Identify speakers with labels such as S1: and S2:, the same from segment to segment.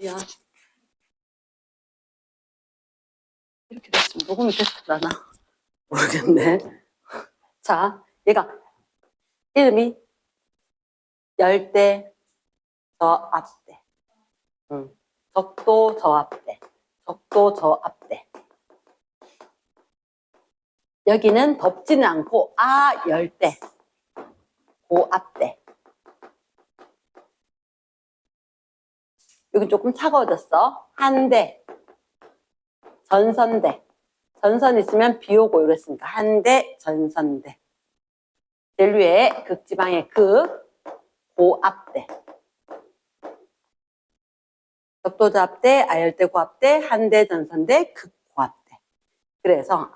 S1: 야, 이렇게 됐으면 녹음이 됐을라나? 모르겠네. 자, 얘가 이름이 열대 저압대. 적도 저압대. 적도 저압대. 여기는 덥지는 않고 열대. 고압대. 여기 조금 차가워졌어. 한대. 전선대. 전선 있으면 비 오고 이랬으니까 한대, 전선대. 제일 위에 극지방의 극, 고압대. 적도저압대, 아열대, 고압대, 한대, 전선대, 극고압대. 그래서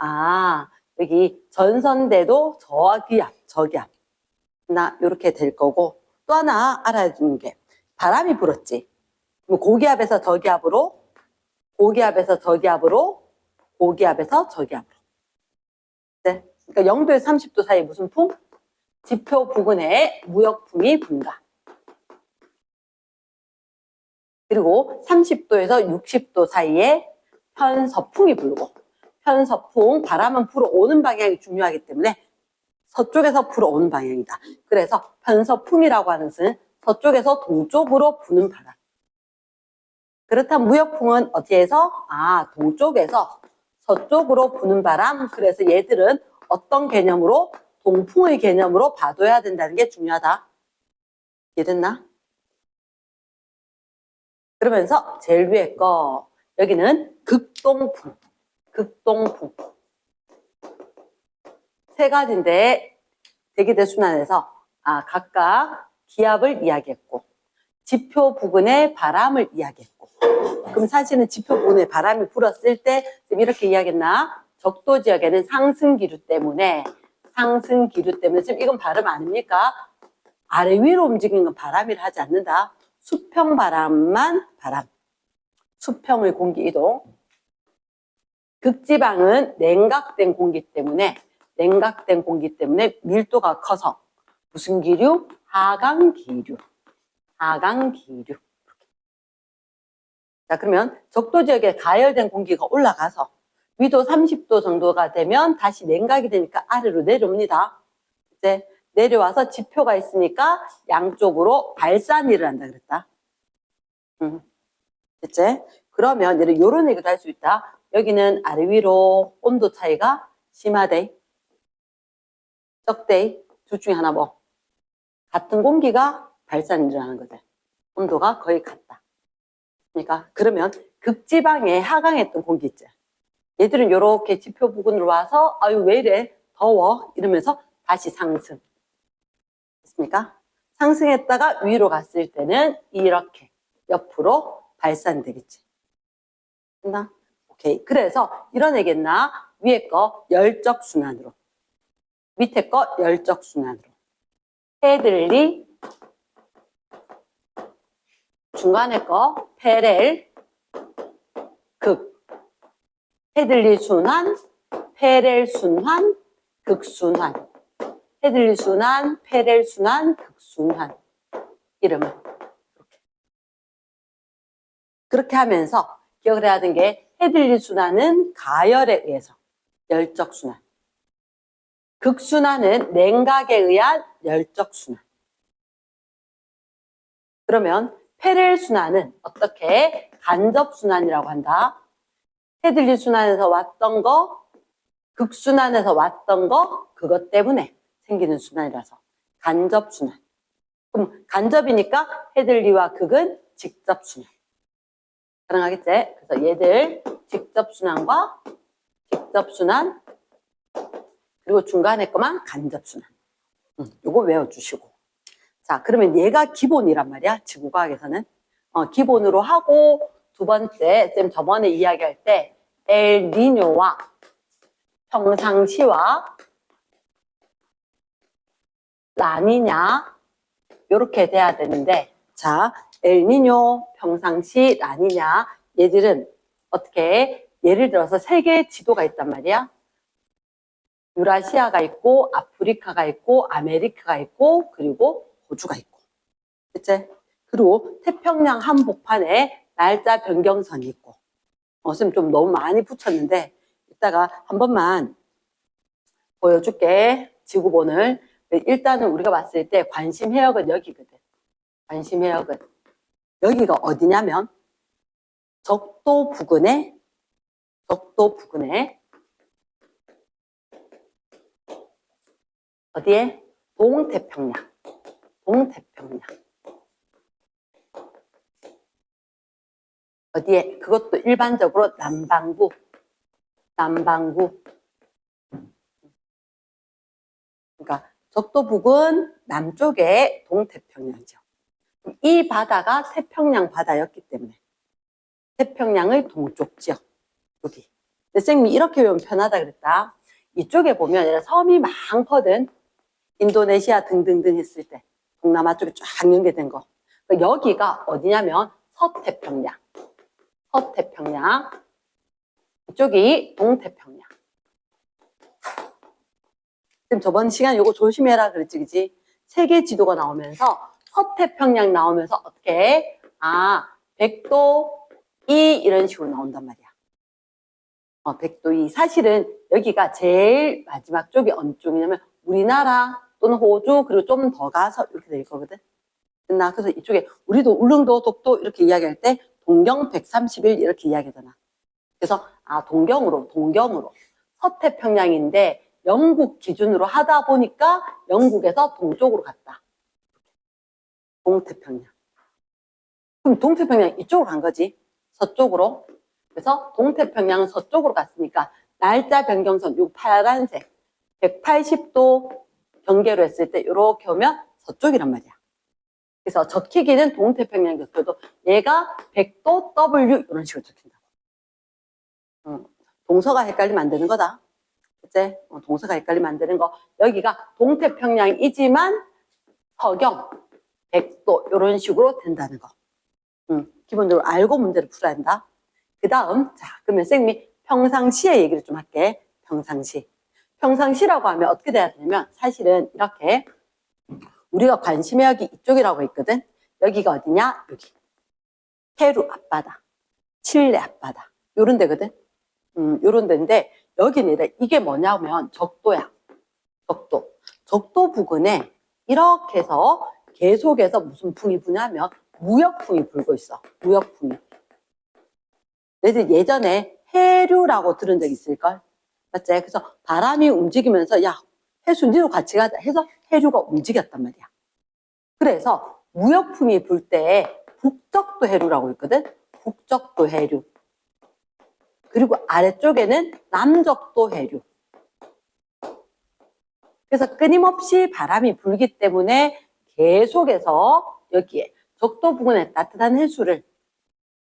S1: 여기 전선대도 저기압, 저기압. 이렇게 될 거고, 또 하나 알아주는 게 바람이 불었지. 고기압에서 저기압으로, 고기압에서 저기압으로, 고기압에서 저기압으로. 네. 그러니까 0도에서 30도 사이에 무슨 풍? 지표 부근에 무역풍이 분다. 그리고 30도에서 60도 사이에 편서풍이 불고, 편서풍, 바람은 불어오는 방향이 중요하기 때문에 서쪽에서 불어오는 방향이다. 그래서 편서풍이라고 하는 것은 서쪽에서 동쪽으로 부는 바람. 그렇다면 무역풍은 어디에서? 동쪽에서 서쪽으로 부는 바람. 그래서 얘들은 어떤 개념으로? 동풍의 개념으로 봐둬야 된다는 게 중요하다. 이해됐나? 그러면서 제일 위에 거, 여기는 극동풍. 극동풍. 세 가지인데 대기대순환에서 각각 기압을 이야기했고, 지표 부근의 바람을 이야기했고, 그럼 사실은 지표 부근에 바람이 불었을 때 지금 이렇게 이야기했나? 적도 지역에는 상승기류 때문에 지금 이건 바람 아닙니까? 아래 위로 움직이는 건 바람이라 하지 않는다. 수평 바람만 바람. 수평의 공기 이동. 극지방은 냉각된 공기 때문에 밀도가 커서 무슨 기류? 하강기류. 하강기류. 자, 그러면 적도 지역에 가열된 공기가 올라가서 위도 30도 정도가 되면 다시 냉각이 되니까 아래로 내려옵니다. 이제 내려와서 지표가 있으니까 양쪽으로 발산이 일어난다 그랬다. 됐지? 그러면 이런 얘기도 할 수 있다. 여기는 아래 위로 온도 차이가 심하대. 적대. 둘 중에 하나 뭐. 같은 공기가 발산이 일어나는 거지. 온도가 거의 같다. 그러니까 그러면 극지방에 하강했던 공기 있지. 얘들은 이렇게 지표 부근으로 와서 아유 왜 이래 더워 이러면서 다시 상승. 됐습니까? 상승했다가 위로 갔을 때는 이렇게 옆으로 발산되겠지. 됐나? 오케이. 그래서 이런 얘기했나? 위에 거 열적 순환으로, 밑에 거 열적 순환으로. 헤들리, 중간에 거 페렐, 극. 헤들리 순환, 페렐 순환, 극순환. 헤들리 순환, 페렐 순환, 극순환. 이름은 그렇게 하면서 기억을 해야 하는 게 헤들리 순환은 가열에 의해서 열적 순환. 극순환은 냉각에 의한 열적 순환. 그러면 페렐 순환은 어떻게? 간접 순환이라고 한다. 헤들리 순환에서 왔던 거, 극순환에서 왔던 거, 그것 때문에 생기는 순환이라서 간접 순환. 그럼 간접이니까 헤들리와 극은 직접 순환. 가능하겠지? 그래서 얘들 직접 순환과 직접 순환, 그리고 중간에 거만 간접 순환. 요거 외워주시고. 자, 그러면 얘가 기본이란 말이야. 지구과학에서는. 기본으로 하고, 두 번째, 쌤 저번에 이야기할 때 엘니뇨와 평상시와 라니냐 요렇게 돼야 되는데, 자, 엘니뇨, 평상시, 라니냐 얘들은 어떻게 예를 들어서 세계의 지도가 있단 말이야. 유라시아가 있고 아프리카가 있고 아메리카가 있고 그리고 호주가 있고. 그치? 그리고 태평양 한복판에 날짜 변경선이 있고. 선생님 좀 너무 많이 붙였는데 이따가 한 번만 보여줄게. 지구본을. 일단은 우리가 봤을 때 관심 해역은 여기거든. 관심 해역은 여기가 어디냐면 적도 부근에 어디에? 동태평양. 어디에? 그것도 일반적으로 남반구. 그러니까 적도 부근 남쪽에 동태평양이죠. 이 바다가 태평양 바다였기 때문에 태평양의 동쪽 지역. 여기. 근데 쌤이 이렇게 외우면 편하다 그랬다. 이쪽에 보면 섬이 많거든. 인도네시아 등등등 했을 때 동남아 쪽에 쫙 연계된 거. 여기가 어디냐면 서태평양. 이쪽이 동태평양. 지금 저번 시간에 이거 조심해라 그랬지, 그지? 세계 지도가 나오면서 서태평양 나오면서 어떻게? 백도 이 이런 식으로 나온단 말이야. 백도 이. 사실은 여기가 제일 마지막 쪽이 어느 쪽이냐면 우리나라 또는 호주 그리고 좀 더 가서 이렇게 될 거거든. 그래서 이쪽에 우리도 울릉도, 독도 이렇게 이야기할 때 동경 131 이렇게 이야기하잖아. 그래서 동경으로 서태평양인데 영국 기준으로 하다 보니까 영국에서 동쪽으로 갔다. 동태평양. 그럼 동태평양 이쪽으로 간 거지. 서쪽으로. 그래서 동태평양은 서쪽으로 갔으니까 날짜 변경선 요 파란색 180도 경계로 했을 때 이렇게 오면 서쪽이란 말이야. 그래서 적히기는 동태평양 적혀도 얘가 100도 W 이런 식으로 적힌다고. 동서가 헷갈리면 안 되는 거다. 그치? 동서가 헷갈리면 안 되는 거. 여기가 동태평양이지만 서경 100도 이런 식으로 된다는 거. 기본적으로 알고 문제를 풀어야 한다. 그 다음, 그러면 쌤이 평상시의 얘기를 좀 할게. 평상시라고 하면 어떻게 돼야 되냐면 사실은 이렇게 우리가 관심해역이 이쪽이라고 했거든. 여기가 어디냐? 여기. 페루 앞바다, 칠레 앞바다. 요런 데거든. 요런 데인데 여기는 이게 뭐냐면 적도야. 적도 부근에 이렇게 해서 계속해서 무슨 풍이 부냐면 무역풍이 불고 있어. 무역풍이. 너희들 예전에 해류라고 들은 적 있을걸? 맞지? 그래서 바람이 움직이면서 야 해수 니도 같이 가자 해서 해류가 움직였단 말이야. 그래서 무역풍이 불 때 북적도 해류라고 있거든. 북적도 해류. 그리고 아래쪽에는 남적도 해류. 그래서 끊임없이 바람이 불기 때문에 계속해서 여기에 적도 부근의 따뜻한 해수를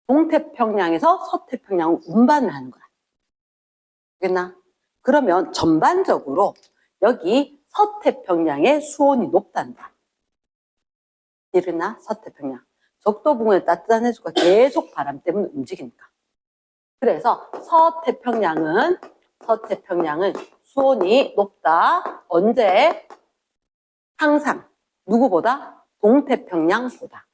S1: 동태평양에서 서태평양으로 운반을 하는 거야. 알겠나? 그러면 전반적으로 여기 서태평양의 수온이 높단다. 이르나? 서태평양. 적도 부근의 따뜻한 해수가 계속 바람 때문에 움직이니까. 그래서 서태평양은 수온이 높다. 언제? 항상 누구보다? 동태평양보다.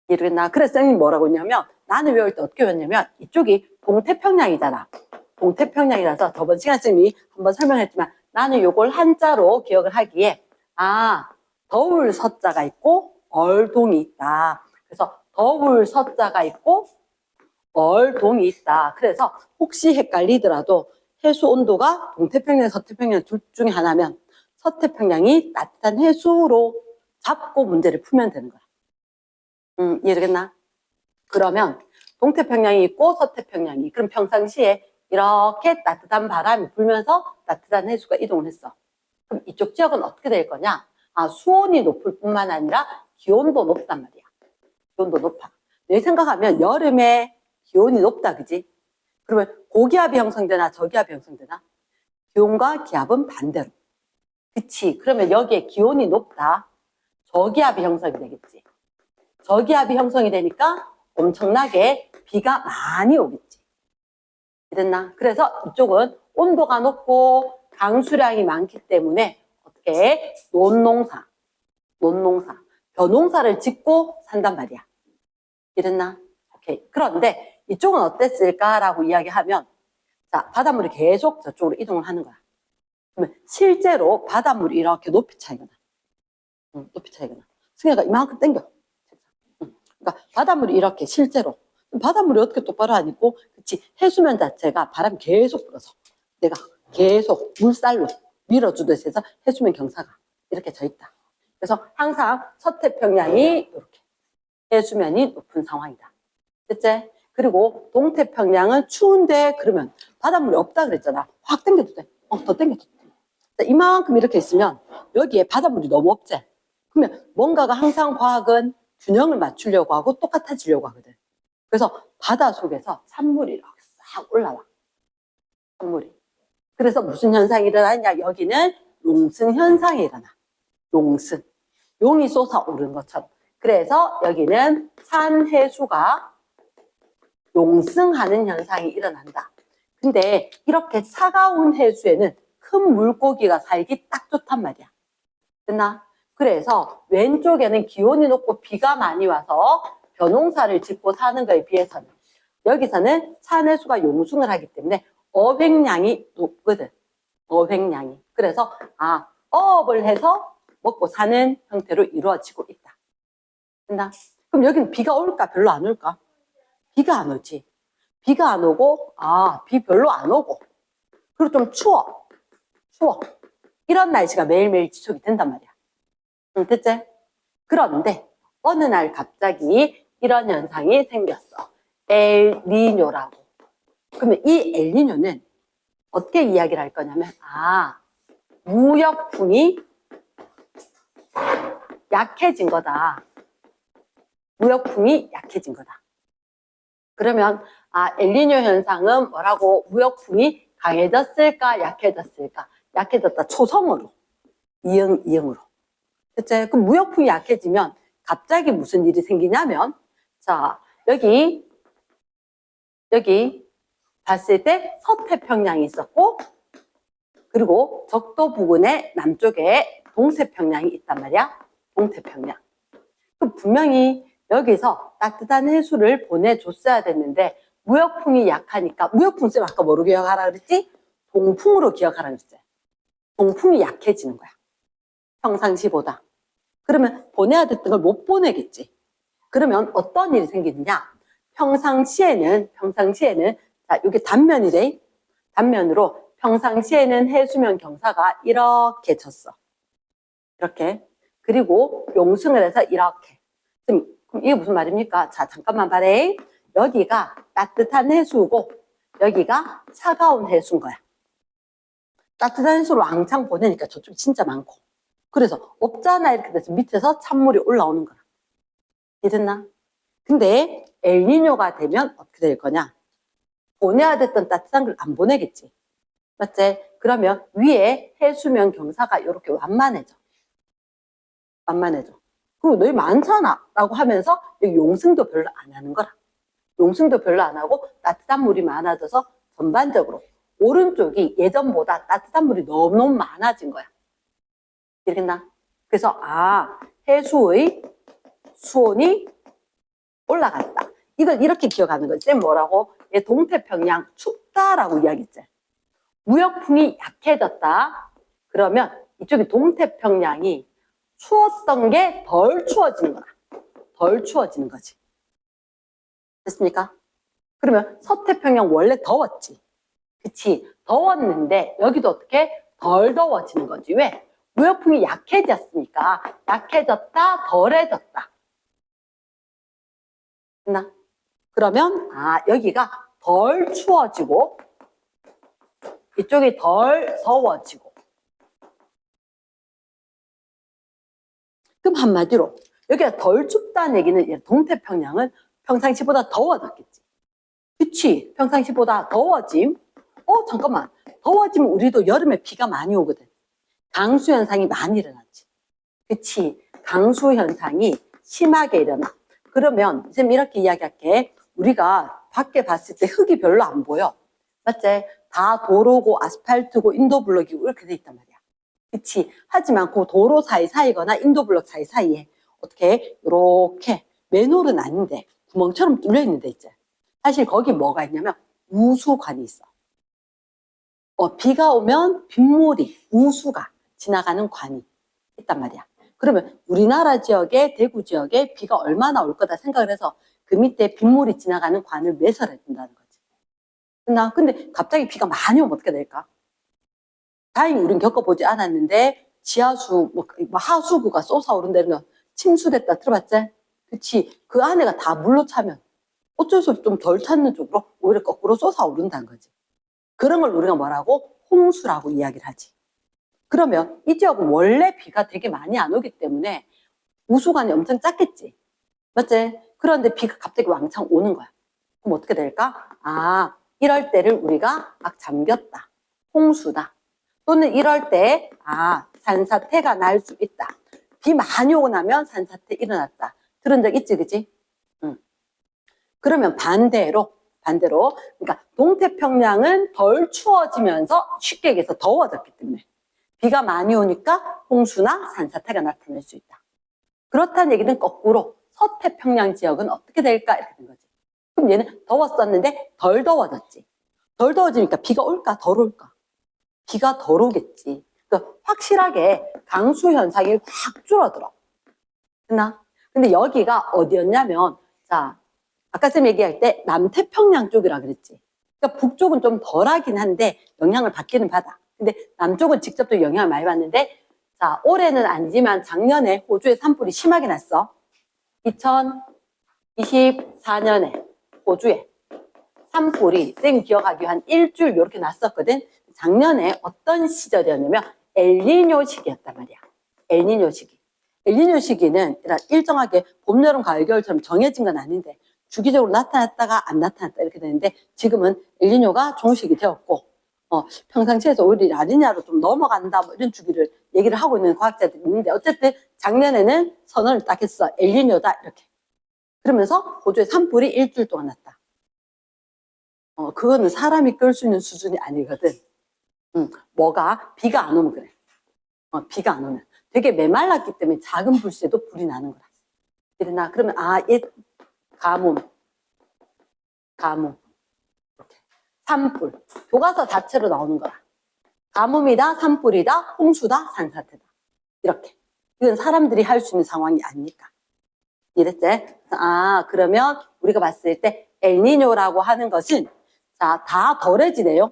S1: 이르나? 그래서 쌤이 뭐라고 했냐면 나는 외울 때 어떻게 외웠냐면 이쪽이 동태평양이잖아. 동태평양이라서 저번 시간 쌤이 한번 설명했지만 나는 요걸 한자로 기억을 하기에 더울 서자가 있고 얼동이 있다. 그래서 더울 서자가 있고 얼동이 있다. 그래서 혹시 헷갈리더라도 해수 온도가 동태평양, 서태평양 둘 중에 하나면 서태평양이 따뜻한 해수로 잡고 문제를 풀면 되는 거야. 이해되겠나? 그러면 동태평양이 있고 서태평양이 그럼 평상시에 이렇게 따뜻한 바람이 불면서 따뜻한 해수가 이동을 했어. 그럼 이쪽 지역은 어떻게 될 거냐? 수온이 높을 뿐만 아니라 기온도 높단 말이야. 기온도 높아. 내 생각하면 여름에 기온이 높다, 그지? 그러면 고기압이 형성되나 저기압이 형성되나? 기온과 기압은 반대로. 그치? 그러면 여기에 기온이 높다. 저기압이 형성이 되겠지. 저기압이 형성이 되니까 엄청나게 비가 많이 오겠지. 됐나? 그래서 이쪽은 온도가 높고 강수량이 많기 때문에 어떻게 논농사, 벼농사를 짓고 산단 말이야. 이랬나? 오케이. 그런데 이쪽은 어땠을까라고 이야기하면, 자, 바닷물이 계속 저쪽으로 이동을 하는 거야. 그러면 실제로 바닷물이 이렇게 높이 차이가 나. 높이 차이가 나. 승혜가 이만큼 당겨. 그러니까 바닷물이 이렇게 실제로. 바닷물이 어떻게 똑바로 안 있고, 그치? 해수면 자체가 바람이 계속 불어서 내가 계속 물살로 밀어주듯이 해서 해수면 경사가 이렇게 져 있다. 그래서 항상 서태평양이 이렇게 해수면이 높은 상황이다. 됐지? 그리고 동태평양은 추운데 그러면 바닷물이 없다 그랬잖아. 확 당겨도 돼. 더 당겨도 돼. 이만큼 이렇게 있으면 여기에 바닷물이 너무 없지? 그러면 뭔가가 항상 과학은 균형을 맞추려고 하고 똑같아지려고 하거든. 그래서 바다 속에서 찬물이 이렇게 싹 올라와. 찬물이. 그래서 무슨 현상이 일어나냐? 여기는 용승 현상이 일어나. 용승. 용이 솟아오르는 것처럼. 그래서 여기는 산해수가 용승하는 현상이 일어난다. 근데 이렇게 차가운 해수에는 큰 물고기가 살기 딱 좋단 말이야. 됐나? 그래서 왼쪽에는 기온이 높고 비가 많이 와서 벼농사를 짓고 사는 거에 비해서는 여기서는 산해수가 용승을 하기 때문에 어획량이 높거든. 어획량이. 그래서 어업을 해서 먹고 사는 형태로 이루어지고 있다. 됐나? 그럼 여기는 비가 올까? 별로 안 올까? 비가 안 오지. 비가 안 오고 비 별로 안 오고 그리고 좀 추워. 이런 날씨가 매일매일 지속이 된단 말이야. 됐지? 그런데 어느 날 갑자기 이런 현상이 생겼어. 엘니뇨라고. 그러면 이 엘니뇨는 어떻게 이야기를 할 거냐면 무역풍이 약해진 거다. 무역풍이 약해진 거다. 그러면 엘니뇨 현상은 뭐라고? 무역풍이 강해졌을까? 약해졌을까? 약해졌다. 초성으로. 이응으로. 그치? 그럼 무역풍이 약해지면 갑자기 무슨 일이 생기냐면, 자, 여기 봤을 때 서태평양이 있었고, 그리고 적도 부근의 남쪽에 동태평양이 있단 말이야. 동태평양. 그럼 분명히 여기서 따뜻한 해수를 보내줬어야 됐는데, 무역풍이 약하니까, 무역풍 쌤 아까 뭐로 기억하라 그랬지? 동풍으로 기억하라 그랬지? 동풍이 약해지는 거야. 평상시보다. 그러면 보내야 됐던 걸 못 보내겠지. 그러면 어떤 일이 생기느냐? 평상시에는 자, 이게 단면이래. 단면으로 평상시에는 해수면 경사가 이렇게 졌어. 이렇게. 그리고 용승을 해서 이렇게. 그럼 이게 무슨 말입니까? 자, 잠깐만 봐래. 여기가 따뜻한 해수고 여기가 차가운 해수인 거야. 따뜻한 해수로 왕창 보내니까 저쪽이 진짜 많고. 그래서 없잖아 이렇게 돼서 밑에서 찬물이 올라오는 거야. 이해됐나? 근데 엘니뇨가 되면 어떻게 될 거냐? 보내야 됐던 따뜻한 걸 안 보내겠지. 맞지? 그러면 위에 해수면 경사가 이렇게 완만해져. 그리고 너희 많잖아 라고 하면서 여기 용승도 별로 안 하는 거라. 용승도 별로 안 하고 따뜻한 물이 많아져서 전반적으로 오른쪽이 예전보다 따뜻한 물이 너무너무 많아진 거야. 이해됐나? 그래서 해수의 수온이 올라갔다. 이걸 이렇게 기억하는 거지. 쌤 뭐라고? 얘 동태평양 춥다라고 이야기했지. 무역풍이 약해졌다. 그러면 이쪽이 동태평양이 추웠던 게 덜 추워지는 거다. 덜 추워지는 거지. 됐습니까? 그러면 서태평양 원래 더웠지. 그치? 더웠는데 여기도 어떻게? 덜 더워지는 거지. 왜? 무역풍이 약해졌으니까 약해졌다, 덜해졌다. 됐나? 그러면 여기가 덜 추워지고 이쪽이 덜 더워지고. 그럼 한마디로 여기가 덜 춥다는 얘기는 동태평양은 평상시보다 더워졌겠지. 그치? 평상시보다 더워짐. 잠깐만. 더워지면 우리도 여름에 비가 많이 오거든. 강수 현상이 많이 일어나지. 그치? 강수 현상이 심하게 일어나. 그러면 선생님 이렇게 이야기할게. 우리가 밖에 봤을 때 흙이 별로 안 보여. 맞지? 다 도로고 아스팔트고 인도블럭이고 이렇게 돼 있단 말이야. 그치? 하지만 그 도로 사이사이거나 인도블럭 사이사이에 어떻게 이렇게 맨홀은 아닌데 구멍처럼 뚫려 있는 데 있지. 사실 거기 뭐가 있냐면 우수관이 있어. 비가 오면 빗물이, 우수가 지나가는 관이 있단 말이야. 그러면 우리나라 지역에, 대구 지역에 비가 얼마나 올 거다 생각을 해서 그 밑에 빗물이 지나가는 관을 매설해 준다는 거지. 근데 갑자기 비가 많이 오면 어떻게 될까? 다행히 우린 겪어보지 않았는데 지하수, 하수구가 솟아오른다는 거 침수됐다 들어봤지? 그치? 그 안에가 다 물로 차면 어쩔 수 없이 좀 덜 찼는 쪽으로 오히려 거꾸로 솟아오른다는 거지. 그런 걸 우리가 뭐라고? 홍수라고 이야기를 하지. 그러면 이 지역은 원래 비가 되게 많이 안 오기 때문에 우수관이 엄청 작겠지. 맞지? 그런데 비가 갑자기 왕창 오는 거야. 그럼 어떻게 될까? 이럴 때를 우리가 막 잠겼다. 홍수다. 또는 이럴 때, 산사태가 날 수 있다. 비 많이 오고 나면 산사태 일어났다. 들은 적 있지, 그치? 응. 그러면 반대로, 그러니까 동태평양은 덜 추워지면서 쉽게 얘기해서 더워졌기 때문에 비가 많이 오니까 홍수나 산사태가 나타날 수 있다. 그렇다는 얘기는 거꾸로 서태평양 지역은 어떻게 될까? 이렇게 된 거지. 그럼 얘는 더웠었는데 덜 더워졌지. 덜 더워지니까 비가 올까? 덜 올까? 비가 덜 오겠지. 그러니까 확실하게 강수 현상이 확 줄어들어. 됐나? 근데 여기가 어디였냐면, 자, 아까 쌤 얘기할 때 남태평양 쪽이라 그랬지. 그러니까 북쪽은 좀 덜하긴 한데 영향을 받기는 받아. 근데 남쪽은 직접적으로 영향을 많이 받는데, 자, 올해는 아니지만 작년에 호주에 산불이 심하게 났어. 2024년에 호주에 산불이 쌤 기억하기 한 일주일 이렇게 났었거든. 작년에 어떤 시절이었냐면 엘니뇨 시기였단 말이야. 엘니뇨 시기. 엘니뇨 시기는 일정하게 봄, 여름, 가을, 겨울처럼 정해진 건 아닌데 주기적으로 나타났다가 안 나타났다 이렇게 되는데 지금은 엘니뇨가 종식이 되었고 평상시에서 오히려 라니냐로 좀 넘어간다 뭐 이런 주기를 얘기를 하고 있는 과학자들이 있는데 어쨌든 작년에는 선언을 딱 했어. 엘니뇨다 이렇게. 그러면서 호주에 산불이 일주일 동안 났다. 그거는 사람이 끌 수 있는 수준이 아니거든. 뭐가 비가 안 오면 그래. 비가 안 오면 되게 메말랐기 때문에 작은 불씨에도 불이 나는 거라. 그러나 그러면 얘 가뭄 이렇게. 산불 교과서 자체로 나오는 거야. 가뭄이다, 산불이다, 홍수다, 산사태다. 이렇게. 이건 사람들이 할 수 있는 상황이 아니니까. 이랬지? 그러면 우리가 봤을 때 엘니뇨라고 하는 것은 자, 다 덜해지네요.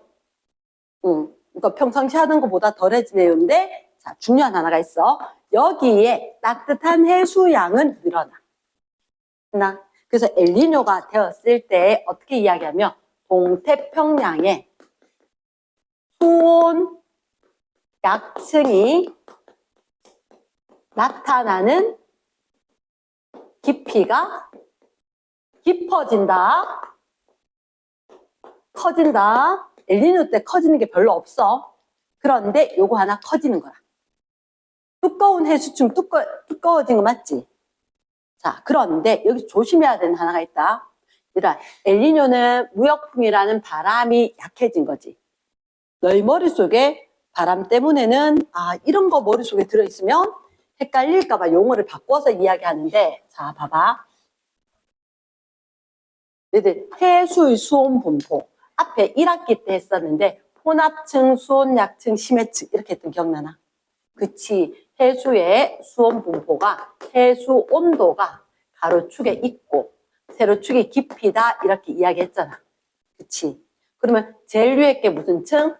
S1: 그러니까 평상시 하는 것보다 덜해지네요인데 자, 중요한 하나가 있어. 여기에 따뜻한 해수량은 늘어나. 그래서 엘니뇨가 되었을 때 어떻게 이야기하면 동태평양에 수온 약층이 나타나는 깊이가 깊어진다. 커진다. 엘니뇨 때 커지는 게 별로 없어. 그런데 요거 하나 커지는 거야. 두꺼운 해수층 두꺼워진 거 맞지? 자, 그런데 여기 조심해야 되는 하나가 있다. 얘들아, 엘니뇨는 무역풍이라는 바람이 약해진 거지. 너희 머릿속에 바람 때문에는 이런 거 머릿속에 들어있으면 헷갈릴까봐 용어를 바꿔서 이야기하는데 자, 봐봐. 얘들 해수의 수온 분포 앞에 1학기 때 했었는데 혼합층, 수온약층, 심해층 이렇게 했던 기억나나? 그치. 해수의 수온 분포가 해수 온도가 가로축에 있고 세로축의 깊이다 이렇게 이야기했잖아. 그치. 그러면 제일 위에 게 무슨 층?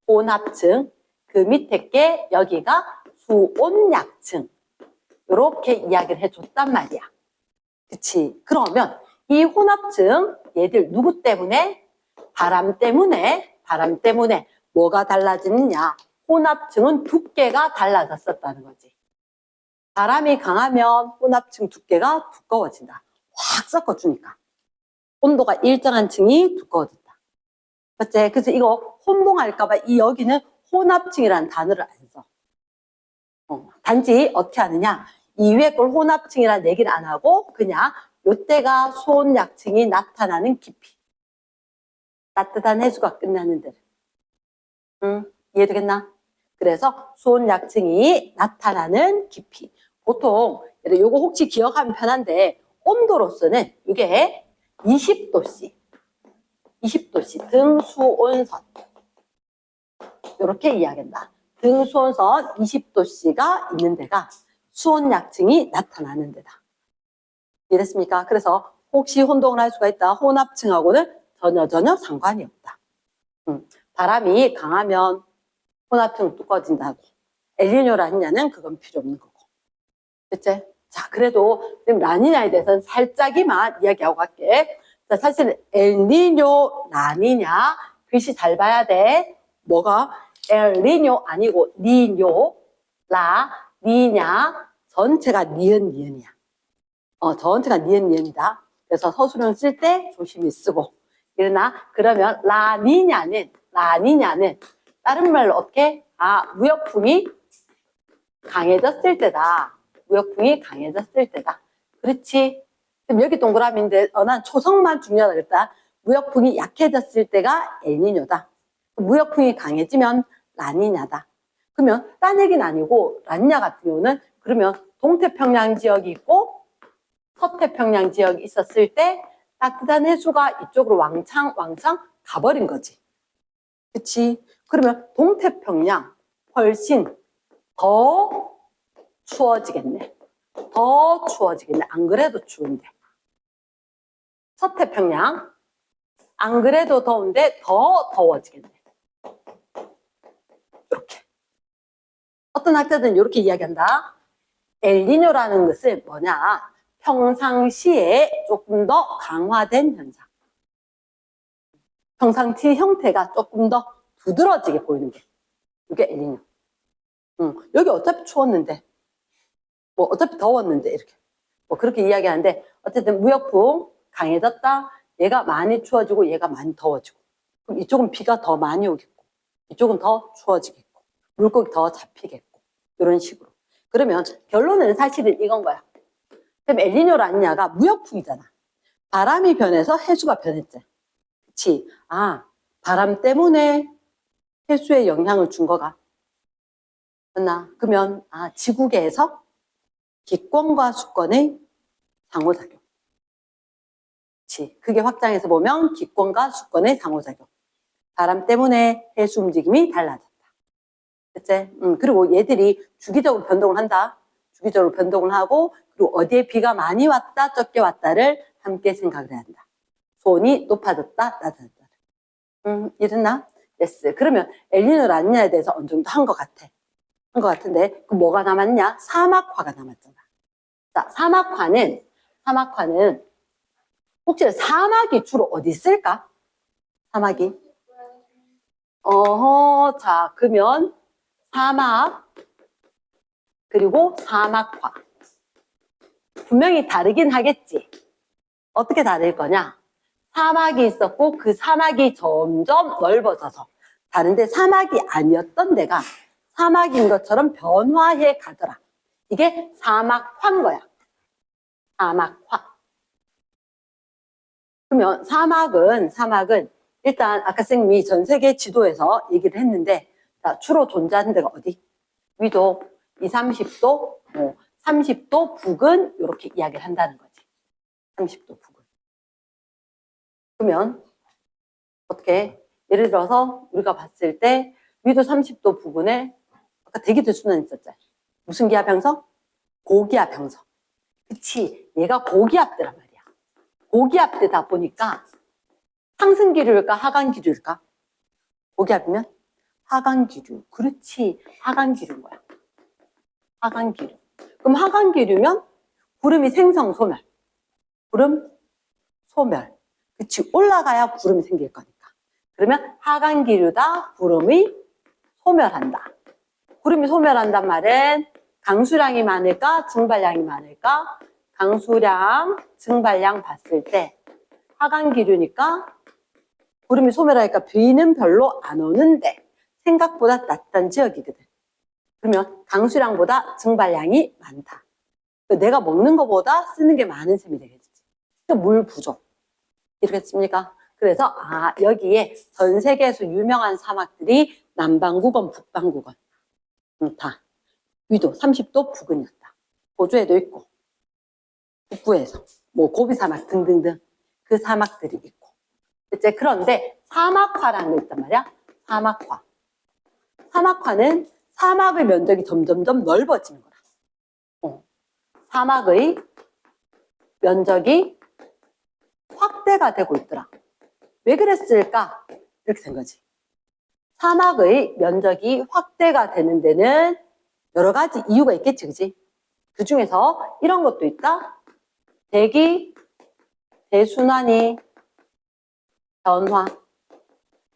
S1: 혼합층. 그 밑에 게 여기가 수온약층. 이렇게 이야기를 해줬단 말이야. 그치. 그러면 이 혼합층 얘들 누구 때문에? 바람 때문에 뭐가 달라지느냐? 혼합층은 두께가 달라졌었다는 거지. 바람이 강하면 혼합층 두께가 두꺼워진다. 확 섞어주니까. 온도가 일정한 층이 두꺼워진다. 맞지? 그래서 이거 혼동할까봐 이 여기는 혼합층이라는 단어를 안 써. 단지 어떻게 하느냐? 이 위에 걸 혼합층이라는 얘기를 안 하고 그냥 요때가 수온약층이 나타나는 깊이. 따뜻한 해수가 끝나는 데를. 이해되겠나? 그래서 수온약층이 나타나는 깊이. 보통 요거 혹시 기억하면 편한데 온도로서는 이게 20도씨, 20도씨 등수온선 이렇게 이야기한다. 등수온선 20도씨가 있는 데가 수온약층이 나타나는 데다. 이해됐습니까? 그래서 혹시 혼동을 할 수가 있다. 혼합층하고는 전혀 상관이 없다. 바람이 강하면 혼합층 두꺼워진다고. 엘니뇨라니냐는 그건 필요 없는 거고. 됐지? 자, 그래도 라니냐에 대해서는 살짝이만 이야기하고 갈게. 자, 사실 엘니뇨, 라니냐 글씨 잘 봐야 돼. 뭐가? 엘니뇨 아니고 니뇨, 라, 니냐 전체가 니은이야. 전체가 니은이다. 그래서 서술형 쓸 때 조심히 쓰고. 그러나 그러면 라니냐는 다른 말로 어떻게? 무역풍이 강해졌을 때다. 무역풍이 강해졌을 때다. 그렇지? 그럼 여기 동그라미인데 난 초성만 중요하다 그랬다. 무역풍이 약해졌을 때가 엘니뇨다. 무역풍이 강해지면 라니냐다. 그러면 딴 얘기는 아니고 라니냐 같은 경우는 그러면 동태평양 지역이 있고 서태평양 지역이 있었을 때 따뜻한 해수가 이쪽으로 왕창 가버린 거지. 그치? 그러면 동태평양 훨씬 더 추워지겠네. 더 추워지겠네. 안 그래도 추운데. 서태평양 안 그래도 더운데 더 더워지겠네. 이렇게. 어떤 학자들은 이렇게 이야기한다. 엘니뇨라는 것은 뭐냐? 평상시에 조금 더 강화된 현상. 평상시 형태가 조금 더 두드러지게 보이는 게 이게 엘니뇨. 여기 어차피 추웠는데 뭐 어차피 더웠는데 이렇게 뭐 그렇게 이야기하는데 어쨌든 무역풍 강해졌다. 얘가 많이 추워지고 얘가 많이 더워지고 그럼 이쪽은 비가 더 많이 오겠고 이쪽은 더 추워지겠고 물고기 더 잡히겠고 이런 식으로. 그러면 결론은 사실은 이건 거야. 그럼 엘니뇨 라니냐가 무역풍이잖아. 바람이 변해서 해수가 변했지. 그치? 바람 때문에 해수에 영향을 준 거가 맞나? 그러면 지구계에서 기권과 수권의 상호작용. 그치? 그게 확장해서 보면 기권과 수권의 상호작용. 바람 때문에 해수 움직임이 달라졌다. 그치? 그리고 얘들이 주기적으로 변동을 한다. 주기적으로 변동을 하고 그리고 어디에 비가 많이 왔다 적게 왔다를 함께 생각을 해야 한다. 수온이 높아졌다 낮아졌다. 이랬나? yes. 그러면 엘니뇨 라니냐에 대해서 어느 정도 한 것 같아. 한 것 같은데 그 뭐가 남았냐? 사막화가 남았잖아. 자, 사막화는 혹시 사막이 주로 어디 있을까? 사막이? 자, 그러면 사막 그리고 사막화 분명히 다르긴 하겠지. 어떻게 다를 거냐? 사막이 있었고 그 사막이 점점 넓어져서 다른데 사막이 아니었던 데가 사막인 것처럼 변화해 가더라. 이게 사막화인 거야. 사막화. 그러면 사막은 일단 아까 선생님이 전 세계 지도에서 얘기를 했는데 자, 주로 존재하는 데가 어디? 위도 20, 30도, 30도 북은 이렇게 이야기를 한다는 거지. 30도 북은. 그러면 어떻게? 예를 들어서 우리가 봤을 때 위도 30도 부근에 아까 대기들순환 있었잖아. 무슨 기압 형성? 고기압 형성. 그치? 얘가 고기압대란 말이야. 고기압대다 보니까 상승기류일까 하강기류일까? 고기압이면 하강기류. 그렇지. 하강기류인 거야. 하강기류. 그럼 하강기류면 구름이 생성 소멸. 구름 소멸. 그치? 올라가야 구름이 생길 거니까. 그러면 하강기류다. 구름이 소멸한다. 구름이 소멸한단 말은 강수량이 많을까? 증발량이 많을까? 강수량, 증발량 봤을 때 하강기류니까 구름이 소멸하니까 비는 별로 안 오는데 생각보다 낮던 지역이거든. 그러면 강수량보다 증발량이 많다. 내가 먹는 것보다 쓰는 게 많은 셈이 되겠지. 물 부족. 이렇겠습니까? 그래서 여기에 전 세계에서 유명한 사막들이 남반구건, 북반구건 다 위도 30도 부근이었다. 호주에도 있고 북부에서 뭐 고비 사막 등등등 그 사막들이 있고. 이제 그런데 사막화라는 거 있단 말이야. 사막화. 사막화는 사막의 면적이 점점점 넓어지는 거라. 사막의 면적이 확대가 되고 있더라. 왜 그랬을까? 이렇게 된 거지. 사막의 면적이 확대가 되는 데는 여러 가지 이유가 있겠지, 그지? 그 중에서 이런 것도 있다. 대기, 대순환이 변화.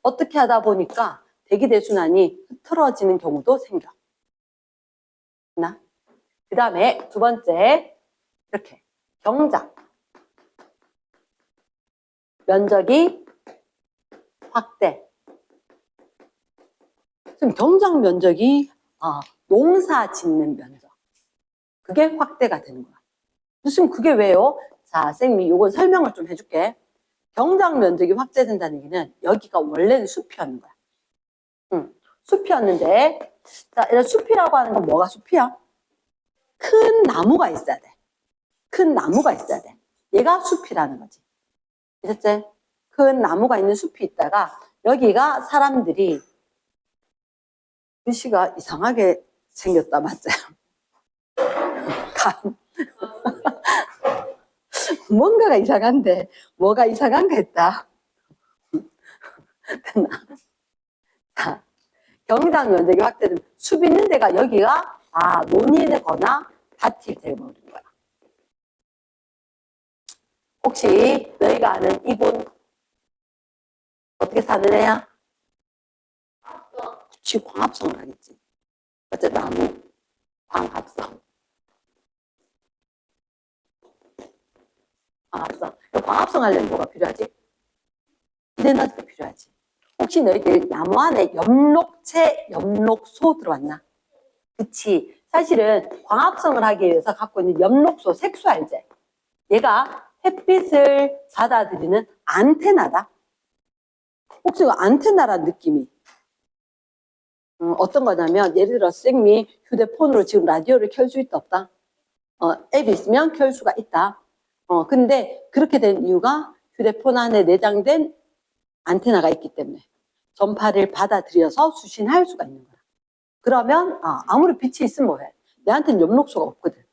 S1: 어떻게 하다 보니까 대기 대순환이 흐트러지는 경우도 생겨. 그 다음에 두 번째, 이렇게 경작. 면적이 확대. 지금 경작 면적이 농사 짓는 면적. 그게 확대가 되는 거야. 무슨 그게 왜요? 자, 쌤이 이거 설명을 좀 해줄게. 경작 면적이 확대된다는 얘기는 여기가 원래는 숲이었는 거야. 숲이었는데, 자, 이런 숲이라고 하는 건 뭐가 숲이야? 큰 나무가 있어야 돼. 큰 나무가 있어야 돼. 얘가 숲이라는 거지. 이랬지? 큰 나무가 있는 숲이 있다가 여기가 사람들이 글씨가 이상하게 생겼다, 맞지? 뭔가가 이상한데 뭐가 이상한가 했다. 됐나? 자, 경작 면적이 확대되면 숲 있는 데가 여기가 논이거나 밭이 되어버린 거야. 혹시 너희가 아는 이분 어떻게 사는 애야? 그치, 광합성을 하겠지. 어째 나무 광합성. 광합성. 광합성 하려면 뭐가 필요하지? 에너지가 필요하지. 혹시 너희들 나무 안에 엽록체, 엽록소 들어왔나? 그치. 사실은 광합성을 하기 위해서 갖고 있는 엽록소, 색소 알지? 얘가 햇빛을 받아들이는 안테나다. 혹시 그 안테나라는 느낌이 어떤 거냐면, 예를 들어 쌤이 휴대폰으로 지금 라디오를 켤 수 있다 없다? 앱이 있으면 켤 수가 있다. 근데 그렇게 된 이유가 휴대폰 안에 내장된 안테나가 있기 때문에 전파를 받아들여서 수신할 수가 있는 거야. 그러면 아무리 빛이 있으면 뭐해? 내한테는 엽록소가 없거든.